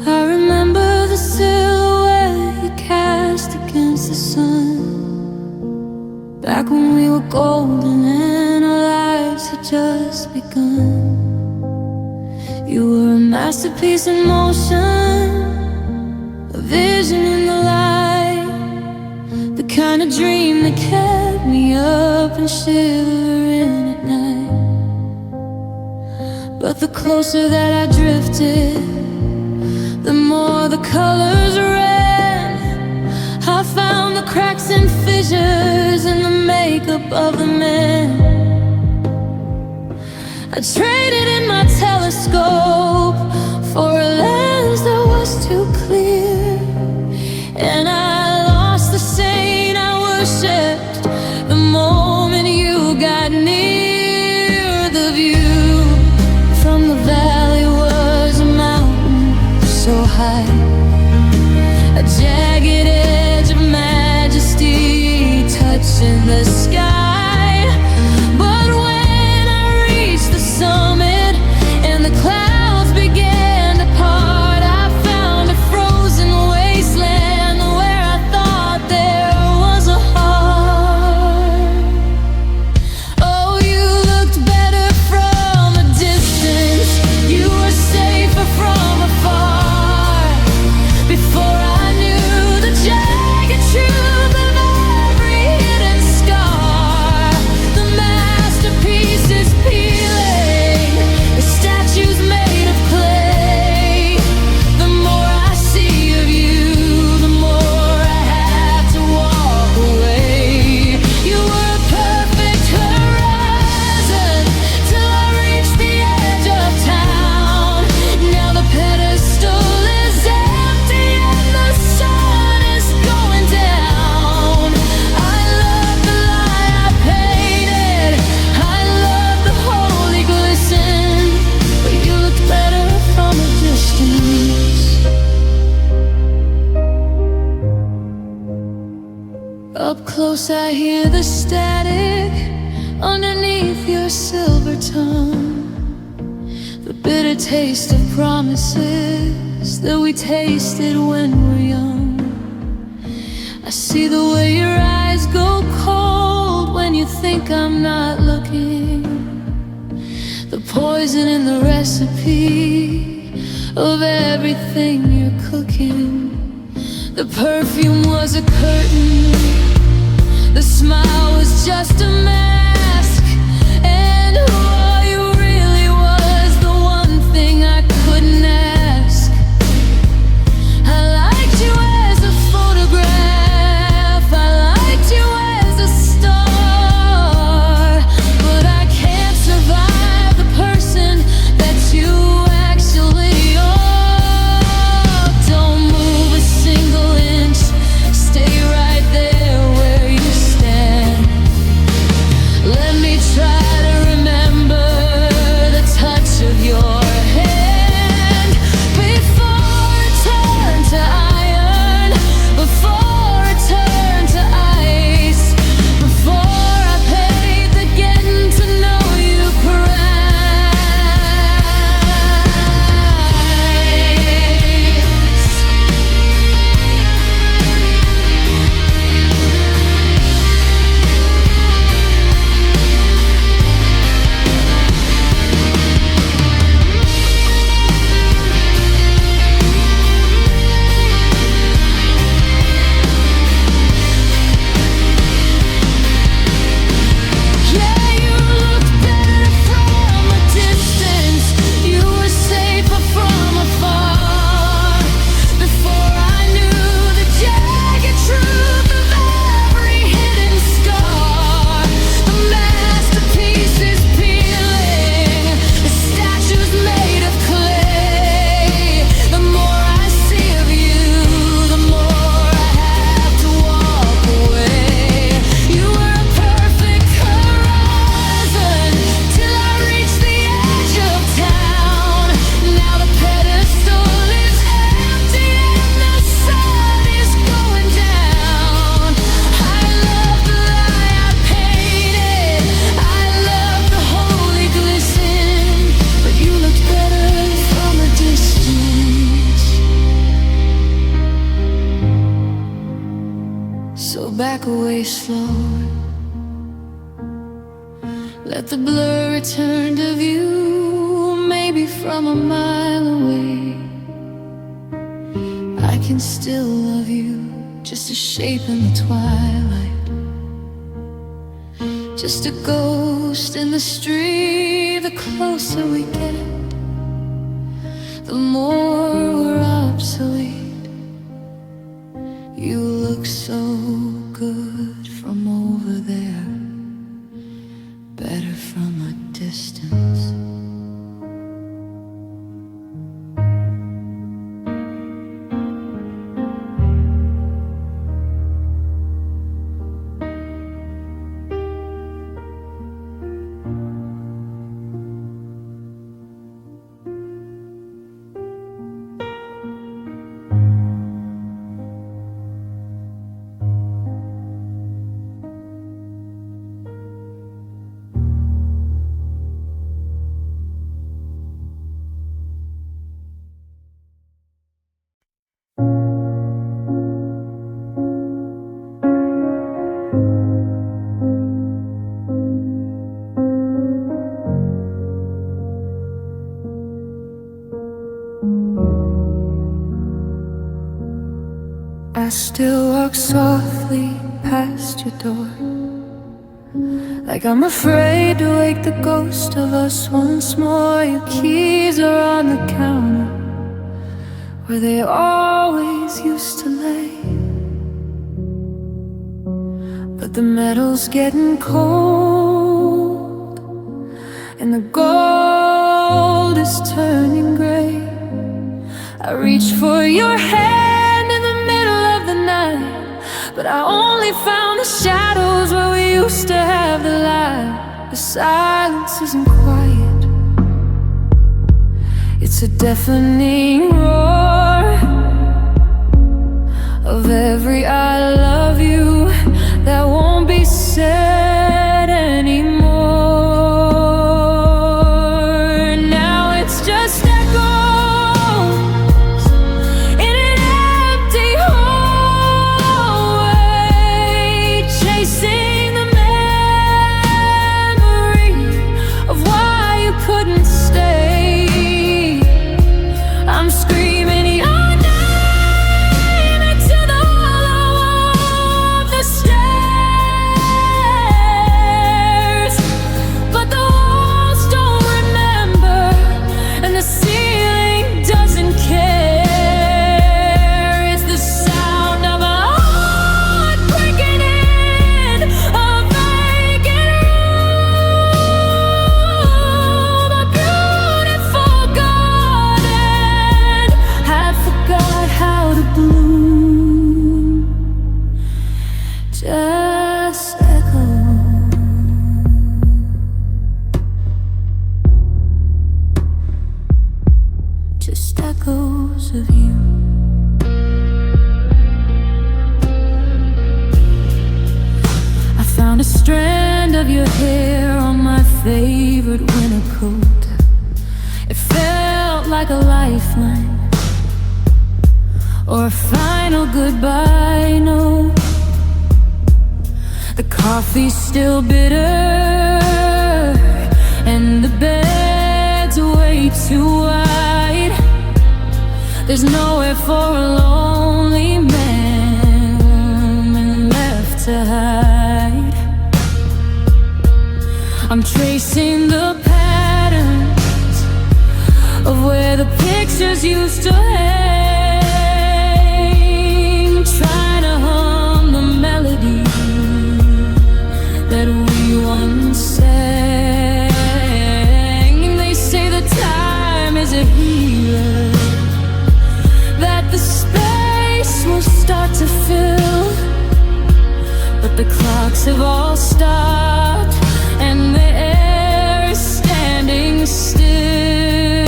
I remember the silhouette you cast against the sun, back when we were golden and our lives had just begun. You were a masterpiece in motion, a vision in the light, the kind of dream that kept me up and shivering at night. But the closer that I drifted, the more the colors ran. I found the cracks and fissures in the makeup of the man. I traded in my telescope for a lens that was too clear, and I lost the saint I worshipped the moment you got near. The view from the valley was a mountain so high, a jagged edge of majesty touching the sky. But when I reached the summit and the clouds began to part, I found a frozen wasteland where I thought there was a heart. Oh, you looked better from a distance, you were safer from afar. Before I knew the jagged truth of every hidden scar, the masterpiece is peeling, the statue's made of clay. The more I see of you, the more I have to walk away. You were a perfect horizon till I reached the edge of town. Now the pedestal is empty and the sun is going down. I love the lie I painted, I love the holy glisten, but you looked better from a distance. Up close I hear the static underneath your silver tongue, the bitter taste of promises that we tasted when we're young. I see the way your eyes go cold when you think I'm not looking. The poison in the recipe of everything you're cooking. The perfume was a curtain, the smile was just a mask, and who are you really was the one thing I couldn't ask. I liked you as a photograph, I liked you as a star, but I can't survive the person that you actually are. Don't move a single inch, stay right there where you stand. Let me try to remember the touch of your hand before it turned to iron, before it turned to ice, before I paid the getting to know you back away slow. Let the blur return to view, maybe from a mile away. I can still love you, just a shape in the twilight, just a ghost in the street. The closer we get, the more we're obsolete. You look so good from over there, better from a distance. I still walk softly past your door, like I'm afraid to wake the ghost of us once more. Your keys are on the counter, where they always used to lay, but the metal's getting cold, and the gold is turning gray. I reach for your hand in the middle of the night, but I only found the shadows where we used to have the light. The silence isn't quiet, it's a deafening roar of every I love you that won't be said anymore. Now it's just echoes in an empty hallway, chasing the memories of your hair on my favorite winter coat. It felt like a lifeline, or a final goodbye note. The coffee's still bitter, and the bed's way too wide. There's nowhere for a lonely man left to hide. I'm tracing the patterns of where the pictures used to hang, trying to hum the melody that we once sang. And they say that time is a healer, that the space will start to fill, but the clocks have all stopped and the air is standing still.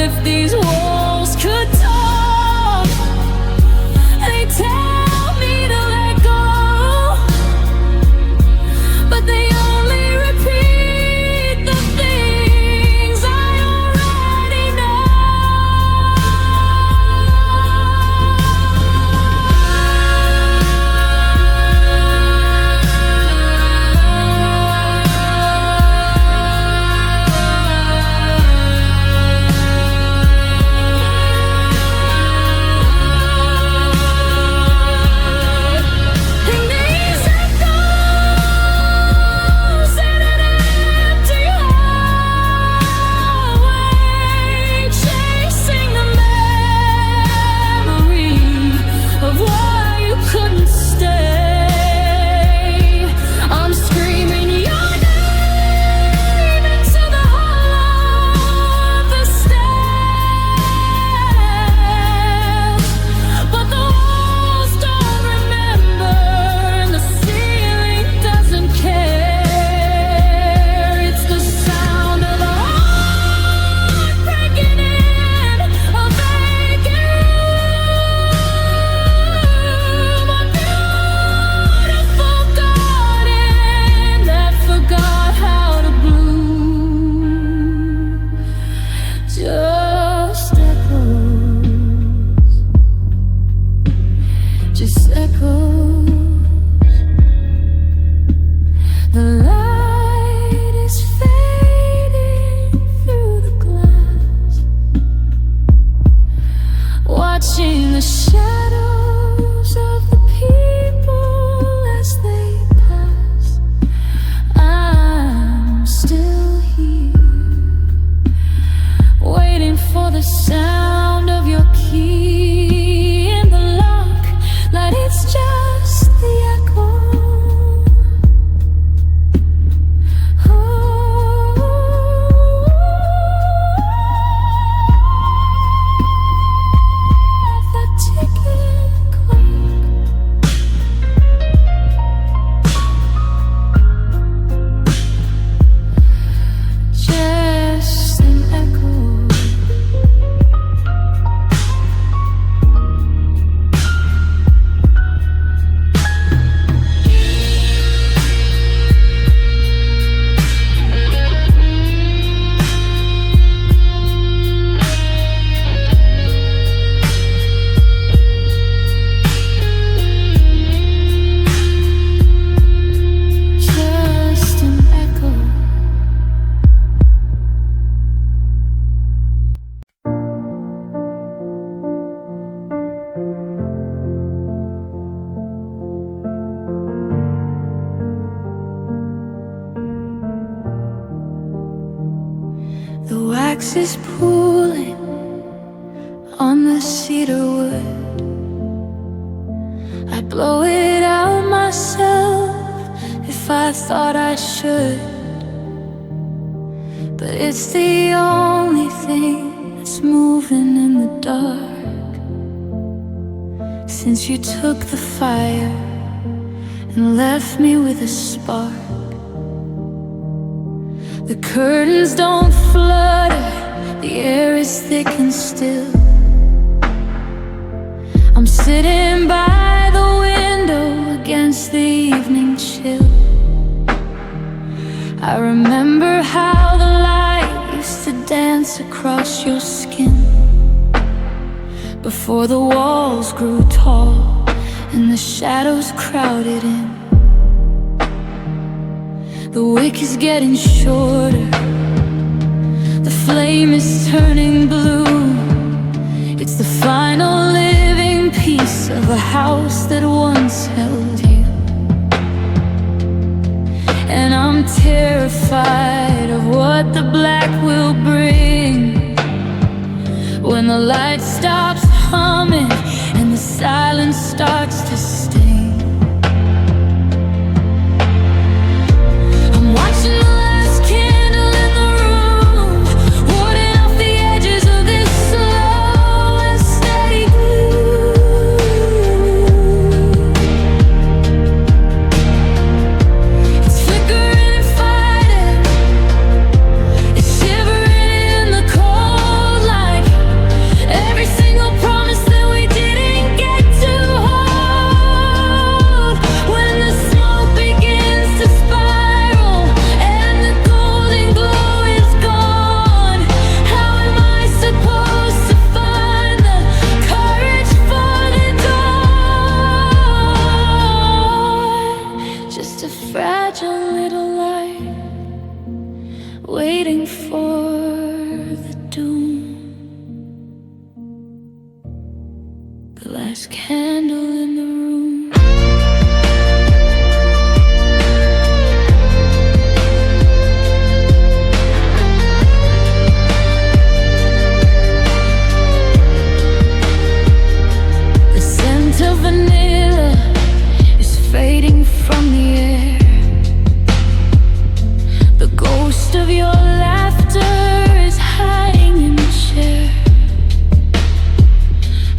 If these walls could talk, they tell me to let go, but they only repeat the things I already know. And these echoes in an empty hallway, chasing the memory of why you couldn't stay. I'm screaming your name into the hollow of the stairs, but the walls don't remember and the ceiling doesn't care. It's the sound of a heart breaking in a vacant room, a beautiful garden that forgot how to bloom. Just echoes, just echoes. The light is fading through the glass, watching the shadows of the people as they pass. I'm still here, waiting for the sound of your key in the lock, like it's just the echo. The ticking clock. Just an echo. Just an echo. The wax is pooling on the cedar wood. I'd blow it out myself if I thought I should, but it's the only thing that's moving in the dark since you took the fire and left me with a spark. The curtains don't flutter, the air is thick and still. I'm sitting by the window against the evening chill. across your skin before the walls grew tall and the shadows crowded in. The wick is getting shorter, the flame is turning blue. It's the final living piece of a house that once held you. And I'm terrified of what the black will bring when the light stops humming and the silence starts to sting. I'm watching the last candle in the room, warding off the edges of this slow and steady gloom. It's flickering and fighting, it's shivering in the cold, like every single promise that we didn't get to hold. When the smoke begins to spiral and the golden glow is gone, how am I supposed to find the courage for the dawn? Just a fragile little light waiting for the doom. The last candle in the room. The scent of vanilla is fading from the air. The ghost of your laughter is hiding in the chair.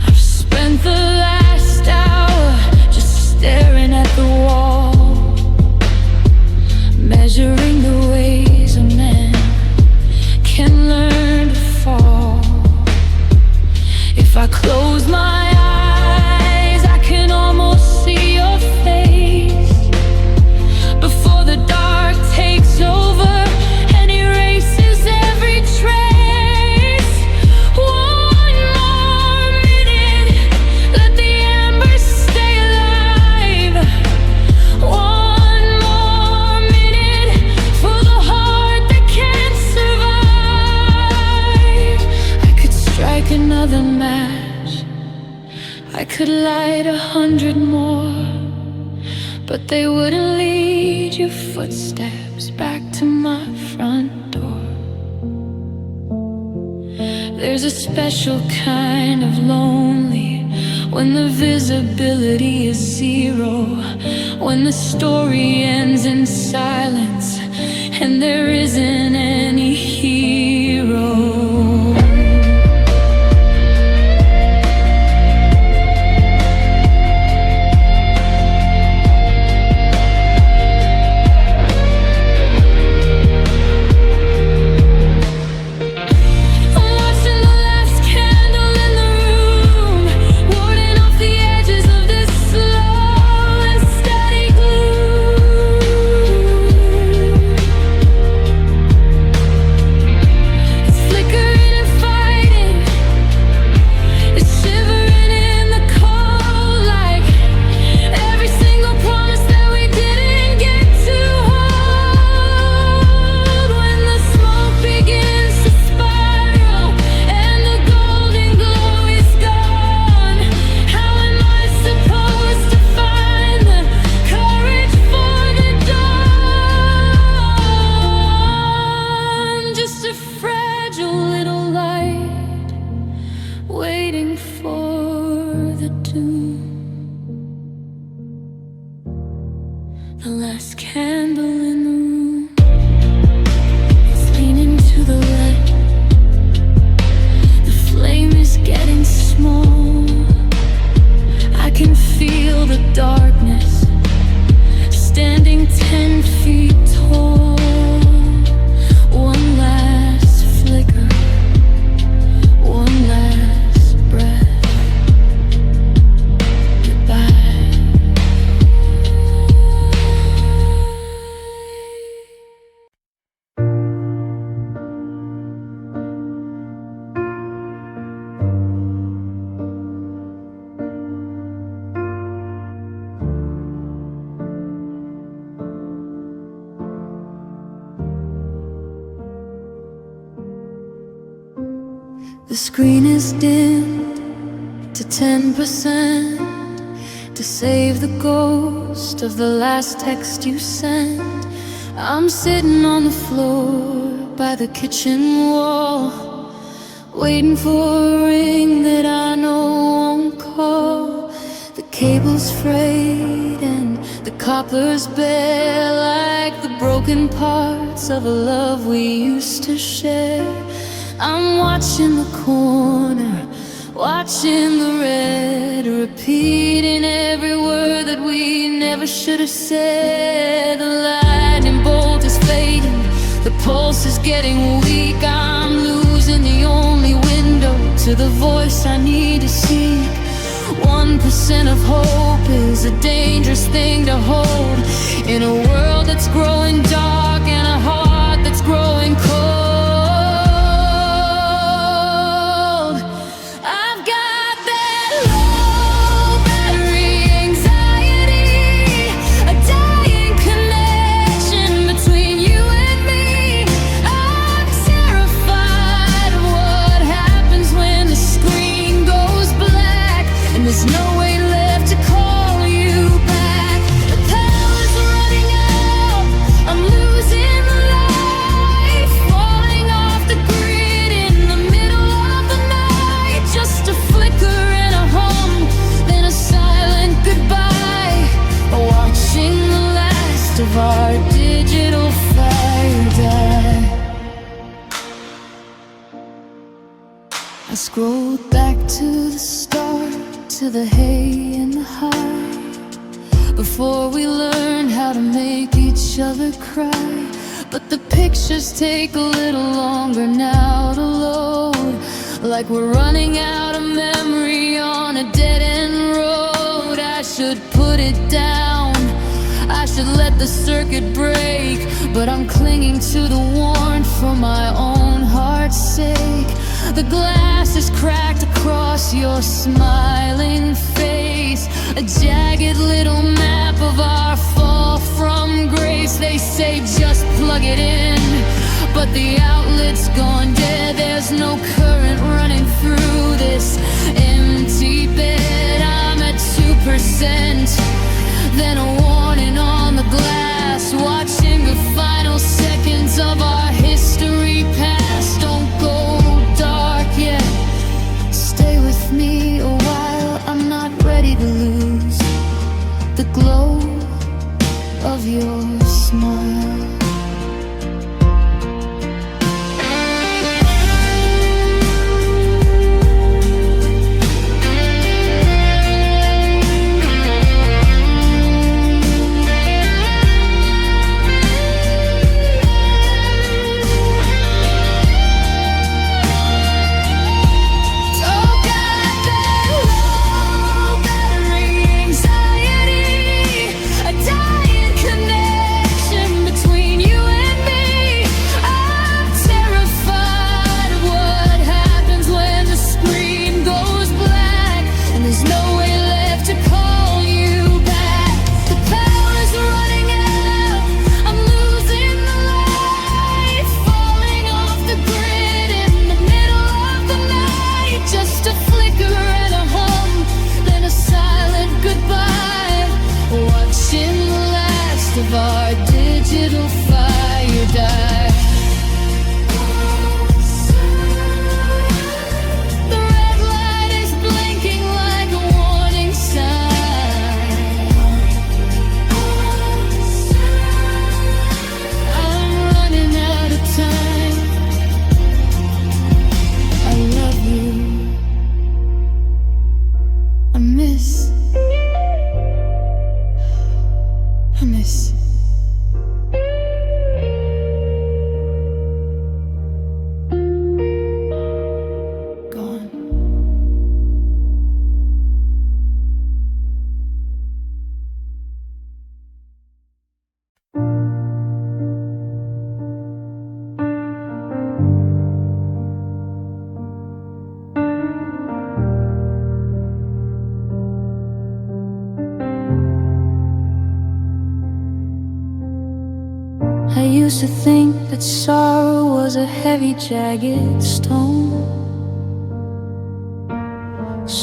I've spent the last hour just staring at the wall, measuring the ways a man can learn to fall. If I close my eyes, I can almost see your face before the dark takes over and erases every trace. One more minute, let the embers stay alive. One more minute for the heart that can't survive. I could strike another match, I could light 100 more, but they wouldn't lead your footsteps back to my front door. There's a special kind of lonely when the visibility is zero, when the story ends in silence and there isn't any hero. I'm watching the last candle in the room, warding off the edges of this slow and steady gloom. The screen is dimmed to 10% to save the ghost of the last text you sent. I'm sitting on the floor by the kitchen wall, waiting for a ring that I know won't call. The cable's frayed and the copper's bare, like the broken parts of a love we used to share. I'm watching the corner, watching the red, repeating every word that we never should have said. The lightning bolt is fading, the pulse is getting weak. I'm losing the only window to the voice I need to seek. 1% of hope is a dangerous thing to hold in a world that's growing dark and a heart that's growing cold. There's no way left to call you back. The power's running out, I'm losing the light, falling off the grid in the middle of the night. Just a flicker and a hum, then a silent goodbye, watching the last of our digital fire die. I scrolled back to the start, to the hay and the high, before we learned how to make each other cry. But the pictures take a little longer now to load, like we're running out of memory on a dead-end road. I should put it down, I should let the circuit break, but I'm clinging to the warmth for my own heart's sake. The glass is cracked across your smiling face, a jagged little map of our fall from grace. They say just plug it in, but the outlet's gone dead. There's no current running through this empty bed. I'm at 2%, then a warning on the glass, watching the final seconds of our history pass. Don't go dark yet, stay with me a while. I'm not ready to lose the glow of your smile. Our digital fire die. The red light is blinking like a warning sign. I'm running out of time. I love you. I miss. I used to think that sorrow was a heavy, jagged stone,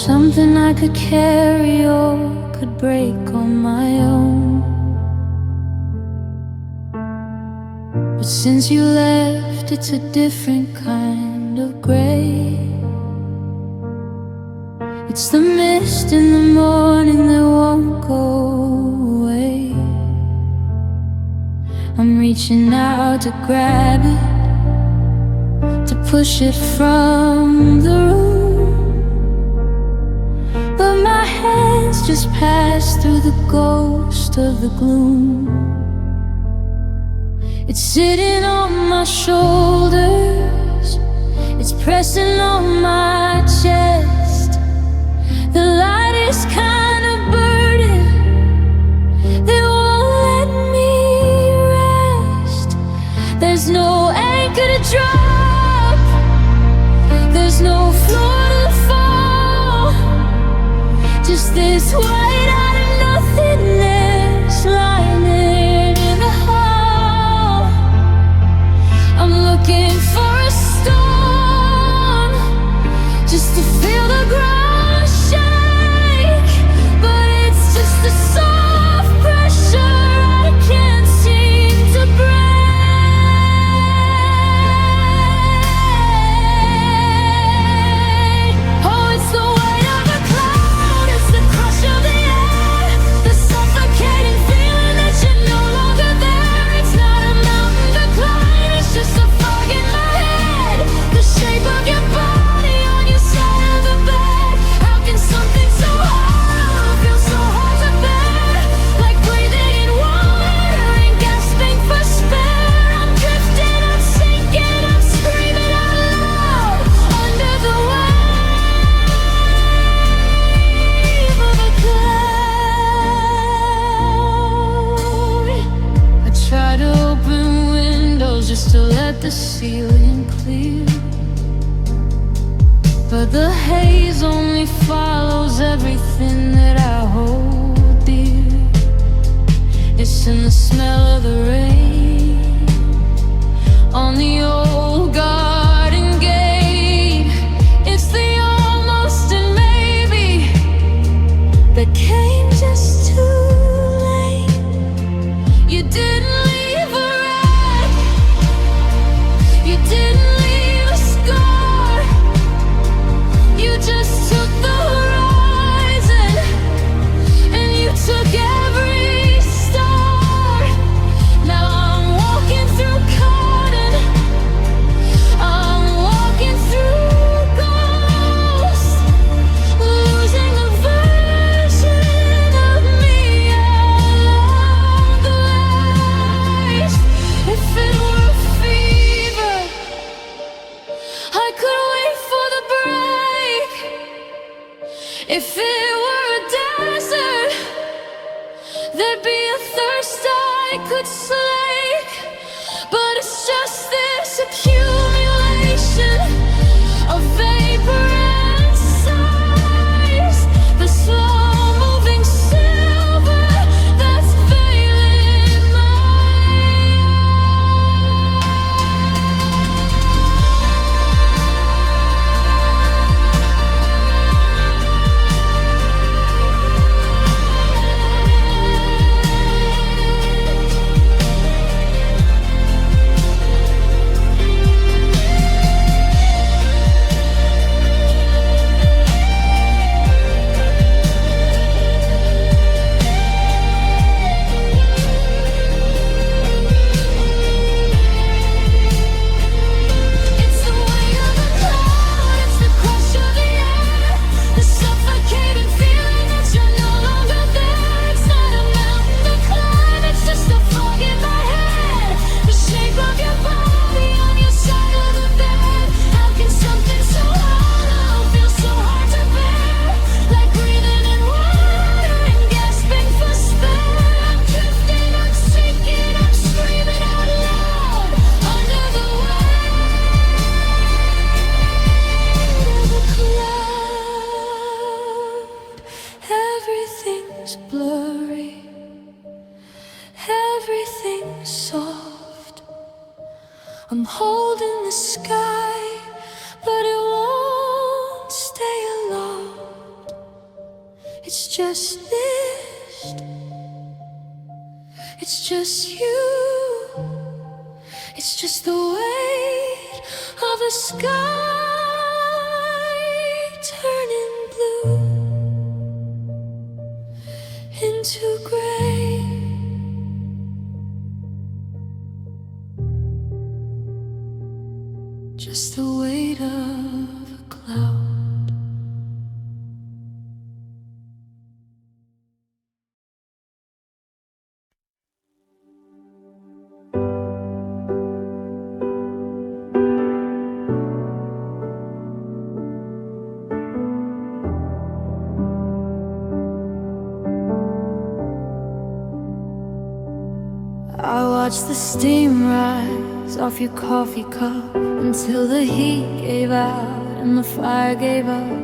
something I could carry or could break on my own. But since you left, it's a different kind of gray. It's the mist in the morning that won't go away. I'm reaching out to grab it, to push it from the room, but my hands just pass through the ghost of the gloom. It's sitting on my shoulders, it's pressing on my chest. The light is kind of burning, they won't let me rest. There's no anchor to drop, there's no floor to fall, just this weight out of nothingness lying in the hall. I'm looking for a storm, just to feel the ground shake, but it's just a soft pressure I can't seem to break. Oh, it's the weight of a cloud, it's the crush of the air, the suffocating feeling that you're no longer there. It's not a mountain to climb, it's just a fog in my head, the shape of your body on your side of the bed. How can something so hollow feel so hard to bear? Like breathing in water and gasping for spare. I'm drifting, I'm sinking, I'm screaming out loud under the wave of a cloud. I try to open windows just to let the ceiling clear, but the haze only follows everything that I hold dear. It's in the smell of the rain on the old garden gate. It's the almost and maybe that came just too late. You didn't leave a wreck, you didn't leave a scar, you just took the horizon and you took every star. Now I'm walking through cotton, I'm walking through ghosts, losing a version of me along the ways. If it were a fever, I could wait for the break. If it were a desert, there'd be a thirst I could slake. But it's just this accumulation of vapor and size, the slow-moving silver that's veiling my It's the weight of a cloud, it's the crush of the air, the suffocating feeling that you're no longer there. It's not a mountain to climb, it's just a fog in my head, the shape of your body on your side of the bed. How can something so hollow feel so hard to bear? Like breathing in water and gasping for spare. I'm drifting, I'm sinking, I'm screaming out loud under the weight of a cloud. Everything's blurry, everything's soft. I'm holding the sky, but it won't stay aloft. finished. It's just you, it's just the weight of the sky turning blue into gray. Just the weight of a cloud. I watched the steam rise off your coffee cup until the heat gave out and the fire gave up.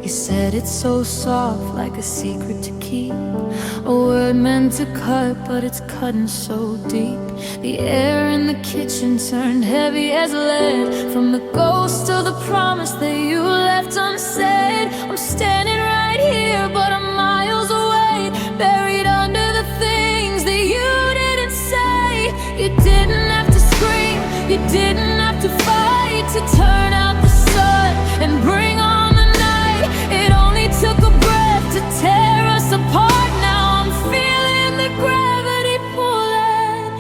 You said it's so soft, like a secret to keep, a word meant to cut, but it's cutting so deep. The air in the kitchen turned heavy as lead, from the ghost of the promise that you left unsaid. I'm standing right here, but I'm miles away, buried under the things that you didn't say. You didn't have to scream, you didn't have to fight to turn out the sun and bring on the night. It only took a breath to tear us apart. Now I'm feeling the gravity pull at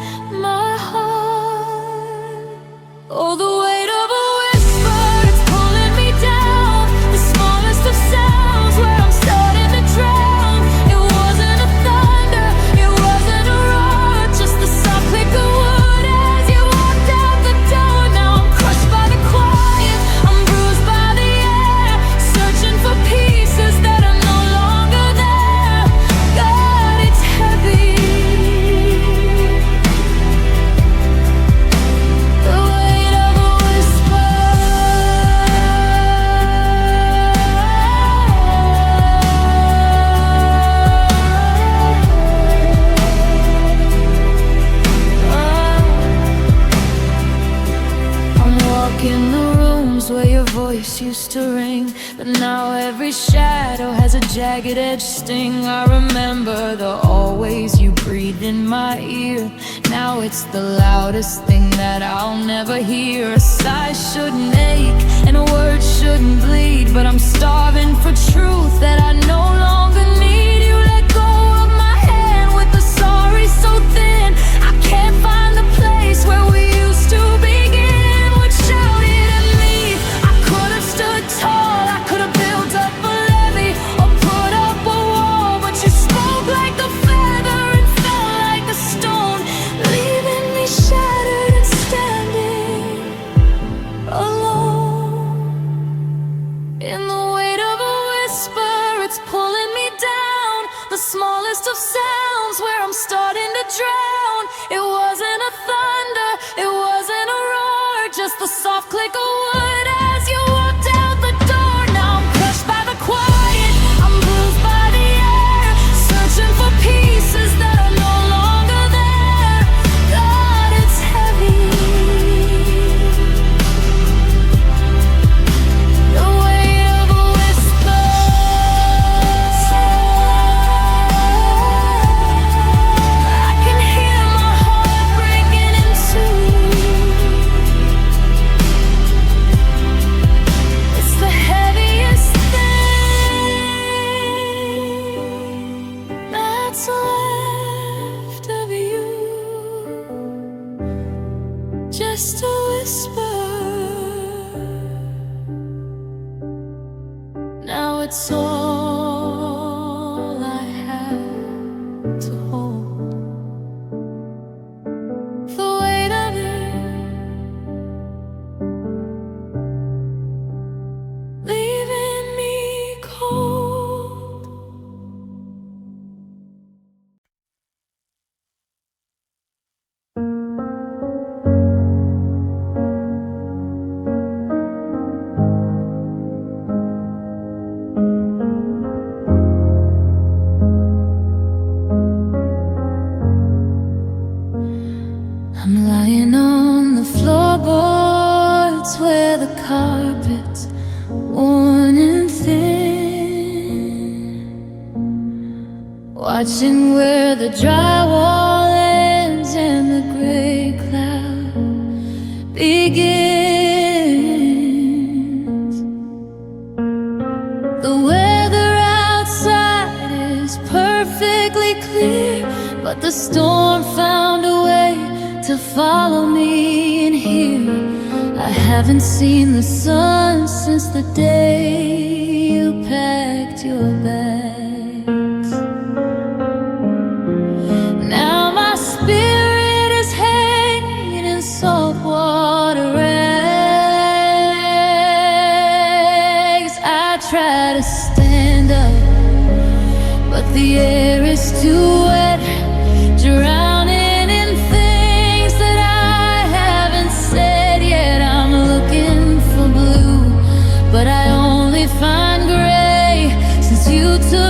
my heart. Oh, the weight of a whisper, it's pulling me down. The smallest of sounds, where I'm starting to drown. It wasn't a thunder, it wasn't a roar, just the soft click of wood as you walked out the door. Now I'm crushed by the quiet, I'm bruised by the air, searching for pieces that are no longer there. God, it's heavy. The weight of a whisper. I'm walking the rooms where your voice used to ring, but now every shadow has a jagged edge sting. I remember the always you breathed in my ear. Now it's the loudest thing that I'll never hear. A sigh shouldn't ache and a word shouldn't bleed, but I'm starving for truth that I no longer need. You let go of my hand with the sorry so thin. I can't find the place where we used to begin. What shouted at me, I could have stood tall, I could have built up a levee or put up a wall, but you spoke like a feather and fell like a stone, leaving me shattered and standing alone. In the weight of a whisper, it's pulling me down. The smallest of sounds, where I'm starting to drown. It wasn't a thunder, it wasn't a roar, just the soft click of wood as you walked out the door. Now I'm crushed by the quiet, I'm bruised by the air, searching for pieces that are no longer there. God, it's heavy. The weight of a whisper. I can hear my heart breaking in two. It's the heaviest thing that's left of you. Just a whisper. Now it's all I have to hold. The weight of it, leaving me cold. watching where the drywall ends and the gray cloud begins. The weather outside is perfectly clear, but the storm found a way to follow me in here. I haven't seen the sun since the day you packed your bags. Now my spirit is hanging in saltwater rags. I try to stand up, but the air is too wet, drowning in things that I haven't said yet. I'm looking for blue, but I only find gray since you took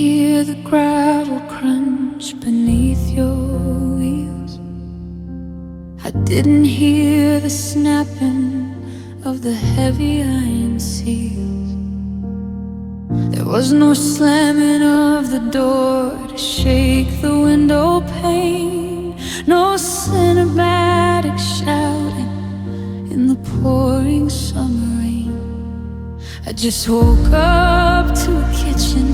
hear the gravel crunch beneath your wheels. I didn't hear the snapping of the heavy iron seals. There was no slamming of the door to shake the window pane, no cinematic shouting in the pouring summer rain. I just woke up to a kitchen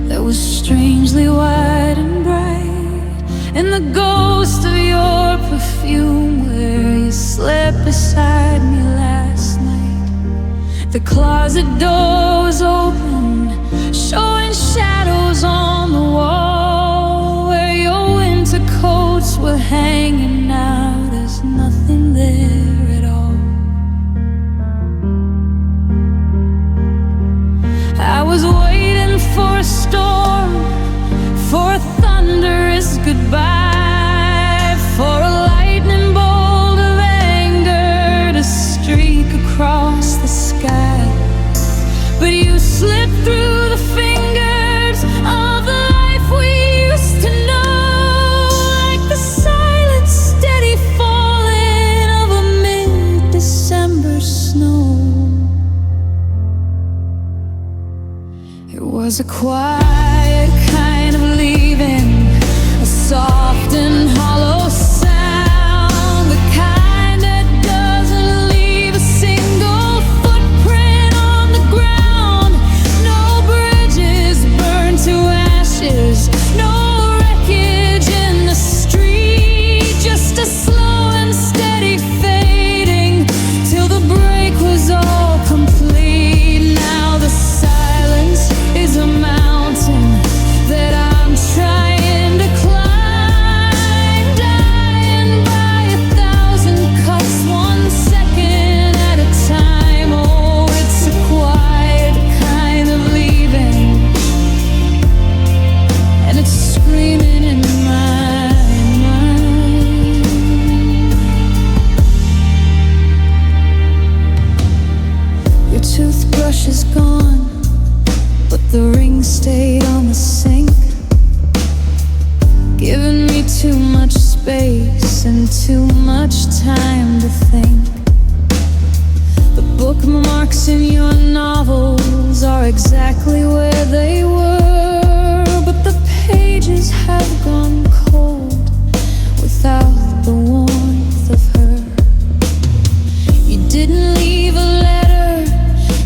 that was strangely wide and bright, and the ghost of your perfume where you slept beside me last night. The closet door was open, showing shadows on the wall where your winter coats were hanging. Now there's nothing there at all. I was waiting for a storm, for a thunderous goodbye, for a lightning bolt of anger to streak across the sky. But you slipped through the fingers of the life we used to know, like the silent, steady falling of a mid-December snow. It was a quiet kind of leaving, a soft and hollow sound, the kind that doesn't leave a single footprint on the ground. No bridges burned to ashes, no wreckage in the street, just a slow and steady fading till the break was all complete. Now the silence is a mountain that I'm trying to climb, dying by 1,000 cuts, 1 second at a time. Oh, it's a quiet kind of leaving, and it's screaming in my mind. Your toothbrush is gone, but the ring stayed on the sink, giving me too much space and too much time to think. The bookmarks in your novels are exactly where they were, but the pages have gone cold without the warmth of her. You didn't leave a letter,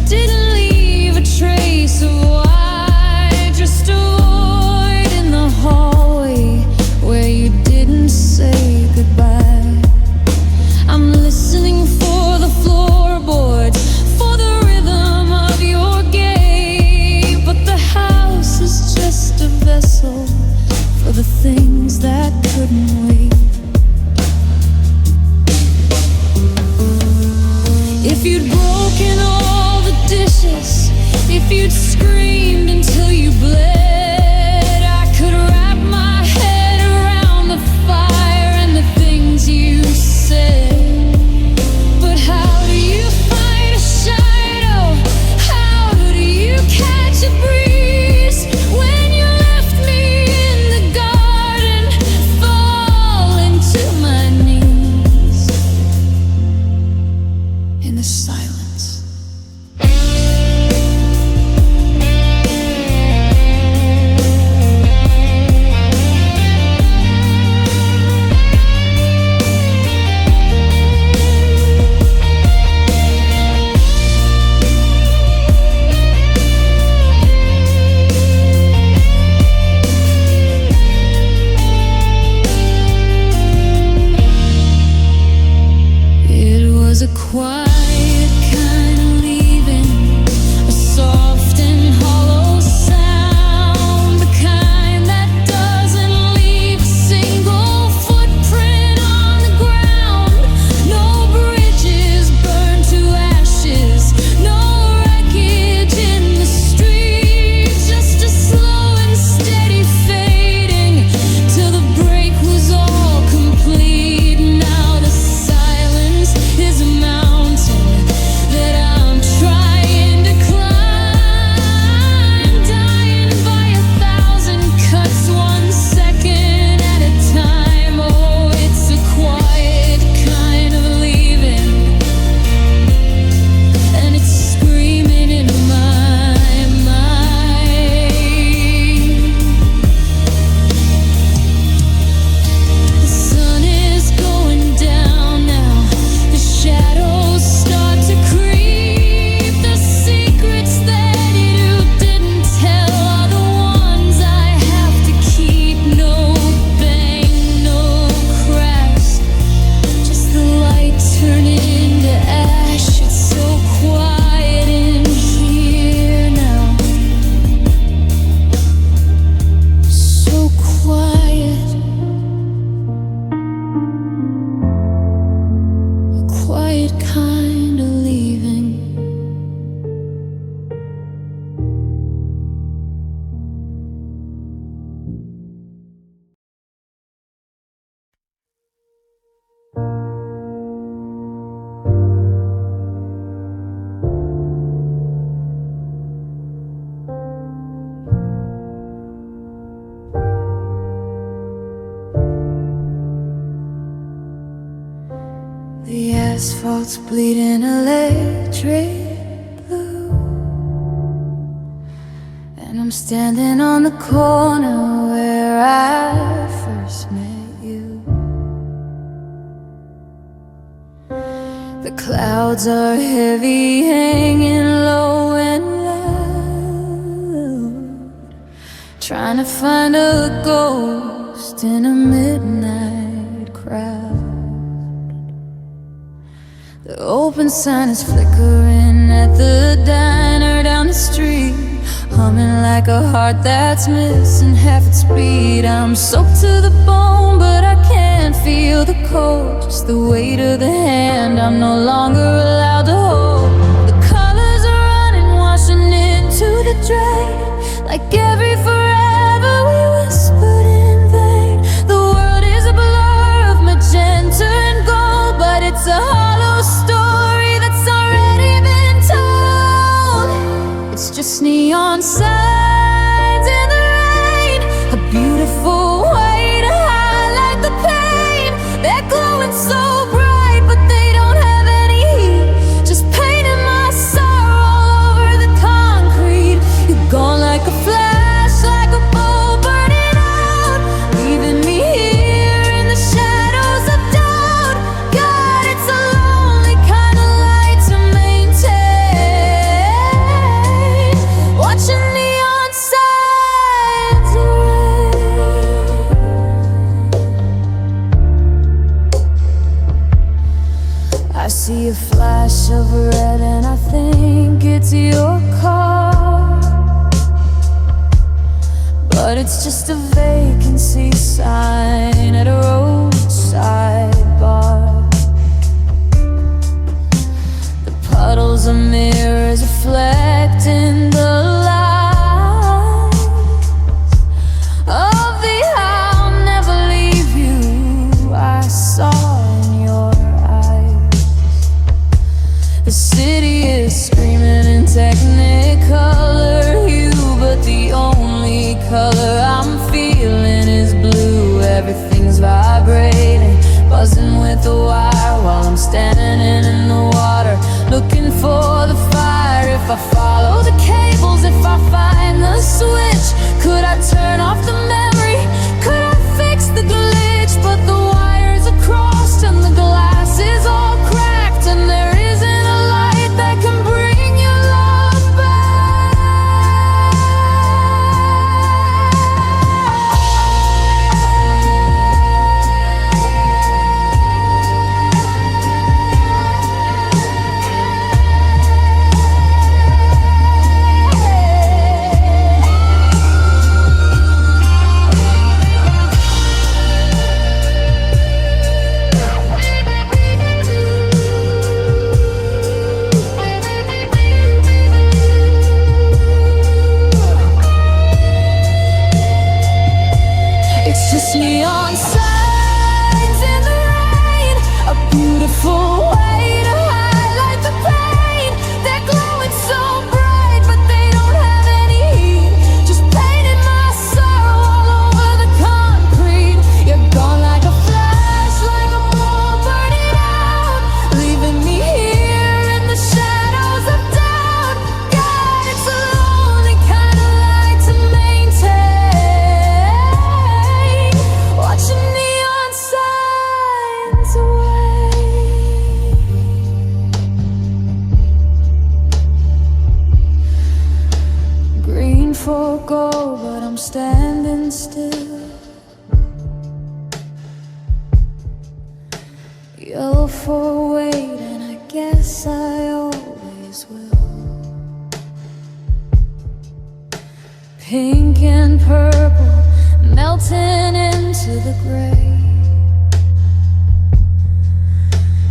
didn't leave a trace of why, just a void in the hallway where you didn't say goodbye. I'm listening for the floorboards, for the rhythm of your gait, but the house is just a vessel for the things that couldn't wait. If you'd broken all the dishes, if you'd screamed until you bled, I could wrap my head around the fire and the things you said. But how do you find a shadow? How do you catch a breeze when you left me in the garden, falling to my knees in the silence? asphalt's bleeding electric blue, and I'm standing on the corner where I first met you. The clouds are heavy, hanging low and loud, trying to find a ghost in a midnight crowd. The open sign is flickering at the diner down the street, humming like a heart that's missing half its beat. I'm soaked to the bone, but I can't feel the cold, just the weight of the hand I'm no longer allowed to hold. The colors are running, washing into the drain, like every forever we whispered in vain. The world is a blur of magenta and gold, but it's a hollow story that's already been told. It's just neon signs in the rain, a beautiful way to highlight the pain. They're glowing so bright, but they don't have any heat, just painting my sorrow all over the concrete. You're gone like a flash, like a bulb burning out, leaving me here in the shadows of doubt. God, it's a lonely kind of light to maintain, watching neon signs rain. I see a flash of red and I think it's your car, but it's just a vacancy sign at a roadside bar. The puddles of mirrors reflecting the lights of the I'll never leave you I saw in your eyes. The city is screaming in technicolor hue, but the only color I'm feeling is blue. Everything's vibrating, buzzing with the wire, while I'm standing in the water, looking for the fire. If I follow the cables, if I find the switch, could I turn off the memory? Could I fix the glitch? But the wires are crossed and the glass is all cracked, and there isn't a light that can bring your love It's just neon signs in the rain, a beautiful way to highlight the pain. They're glowing so bright, but they don't have any heat, just painting my sorrow all over the concrete. You're gone like a flash, like a bulb burning out, leaving me here in the shadows of doubt. God, it's a lonely kind of light to maintain, watching neon signs away. Green for gold, but I'm standing still. Yellow for weight, and I guess I always will. Pink and purple melting into the gray.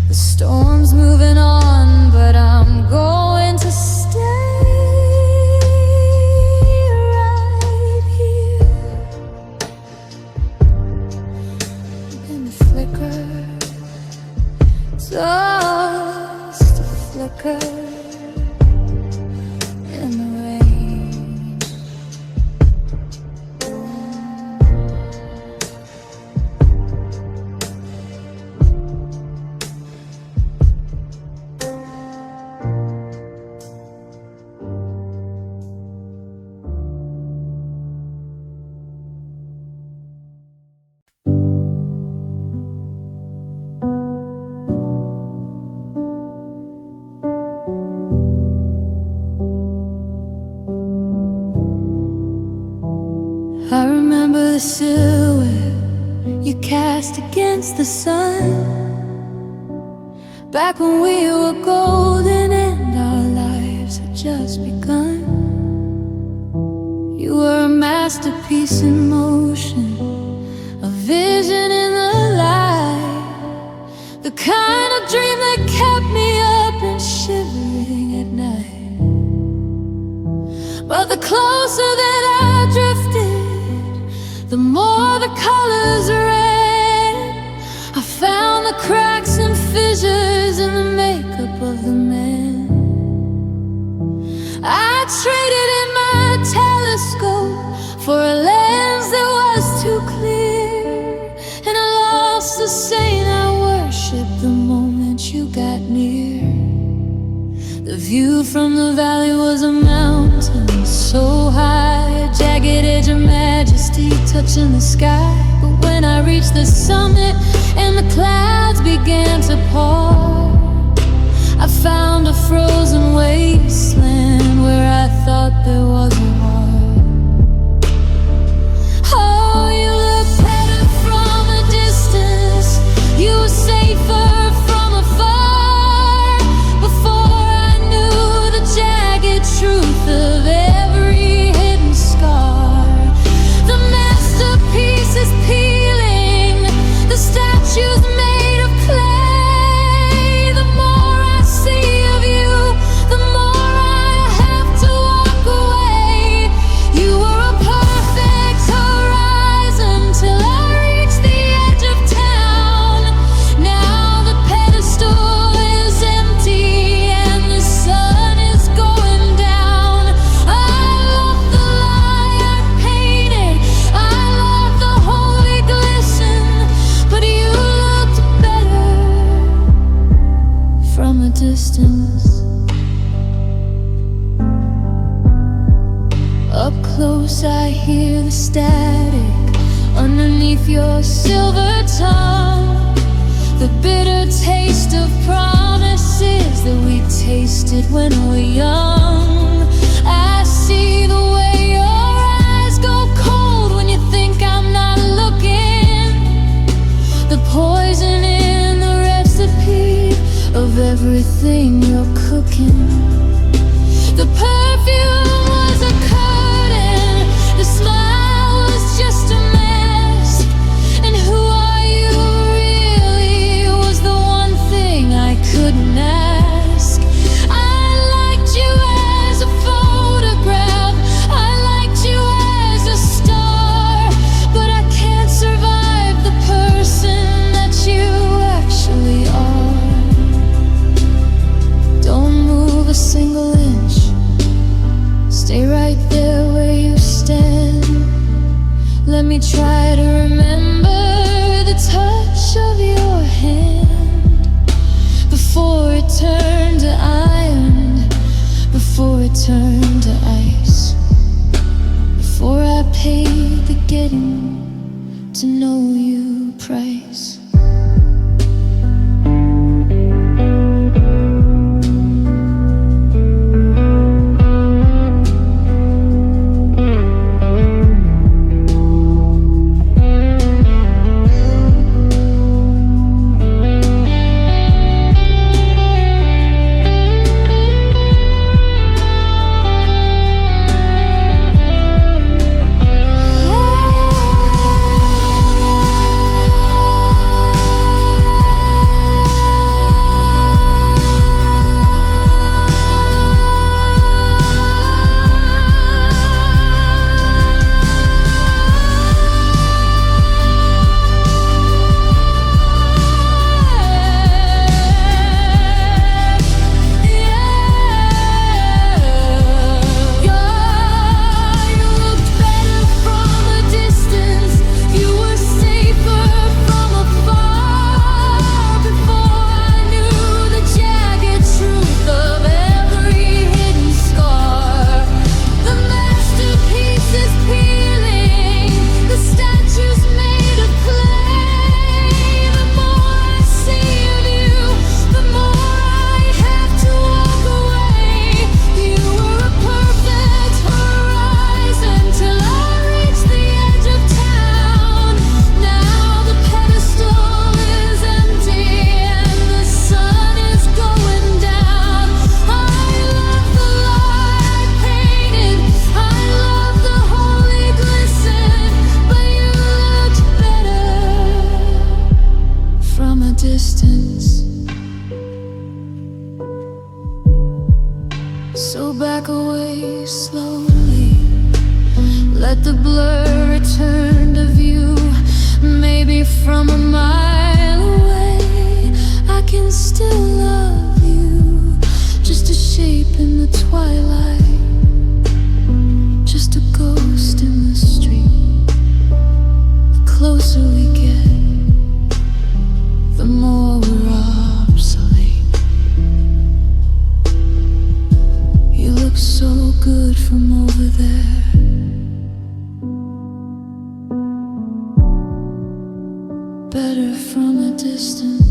The storm's moving on, but I'm going to stay right here in the flicker, just a flicker in the rain. the silhouette you cast against the sun. Back when we were golden and our lives had just begun. You were a masterpiece in motion, a vision in the light, the kind of dream that kept me up and shivering at night. But the closer that I drifted, the more the colors red. I found the cracks and fissures in the makeup of the man. I traded in my telescope for a lens that was too clear, and I lost the saint I worshipped the moment you got near. The view from the valley was a mountain so high, a jagged edge of majesty touching the sky. But when I reached the summit and the clouds began to pour, I found a frozen wasteland where I thought there was a heart. Oh, you look better from a distance, you were safer from afar. Before I knew the jagged truth of every hidden scar. The masterpiece is peeling, the statue's made of clay. The more I see of you, the more I have to walk away. You were a perfect horizon till I reached the edge of town. Now the pedestal is empty and the sun is going down. I love the lie I painted, I love the holy glisten, but you looked better from a distance. Up close I hear the static underneath your silver tongue, the bitter taste of promises that we tasted when we were young. I see the way your eyes go cold when you think I'm not looking, the poison in the recipe of everything you're cooking. The perfume was a curtain, the smile was just a mask, and who are you really was the one thing I couldn't ask. I liked you as a photograph, I liked you as a star, but I can't survive the person that you actually are. Don't move a single inch, stay right there where you stand. Let me try to remember the touch of your hand before it turned to iron, before it turned to ice, before I paid the getting to know you price. closer we get, the more we're obsolete. You look so good from over there. Better from a distance.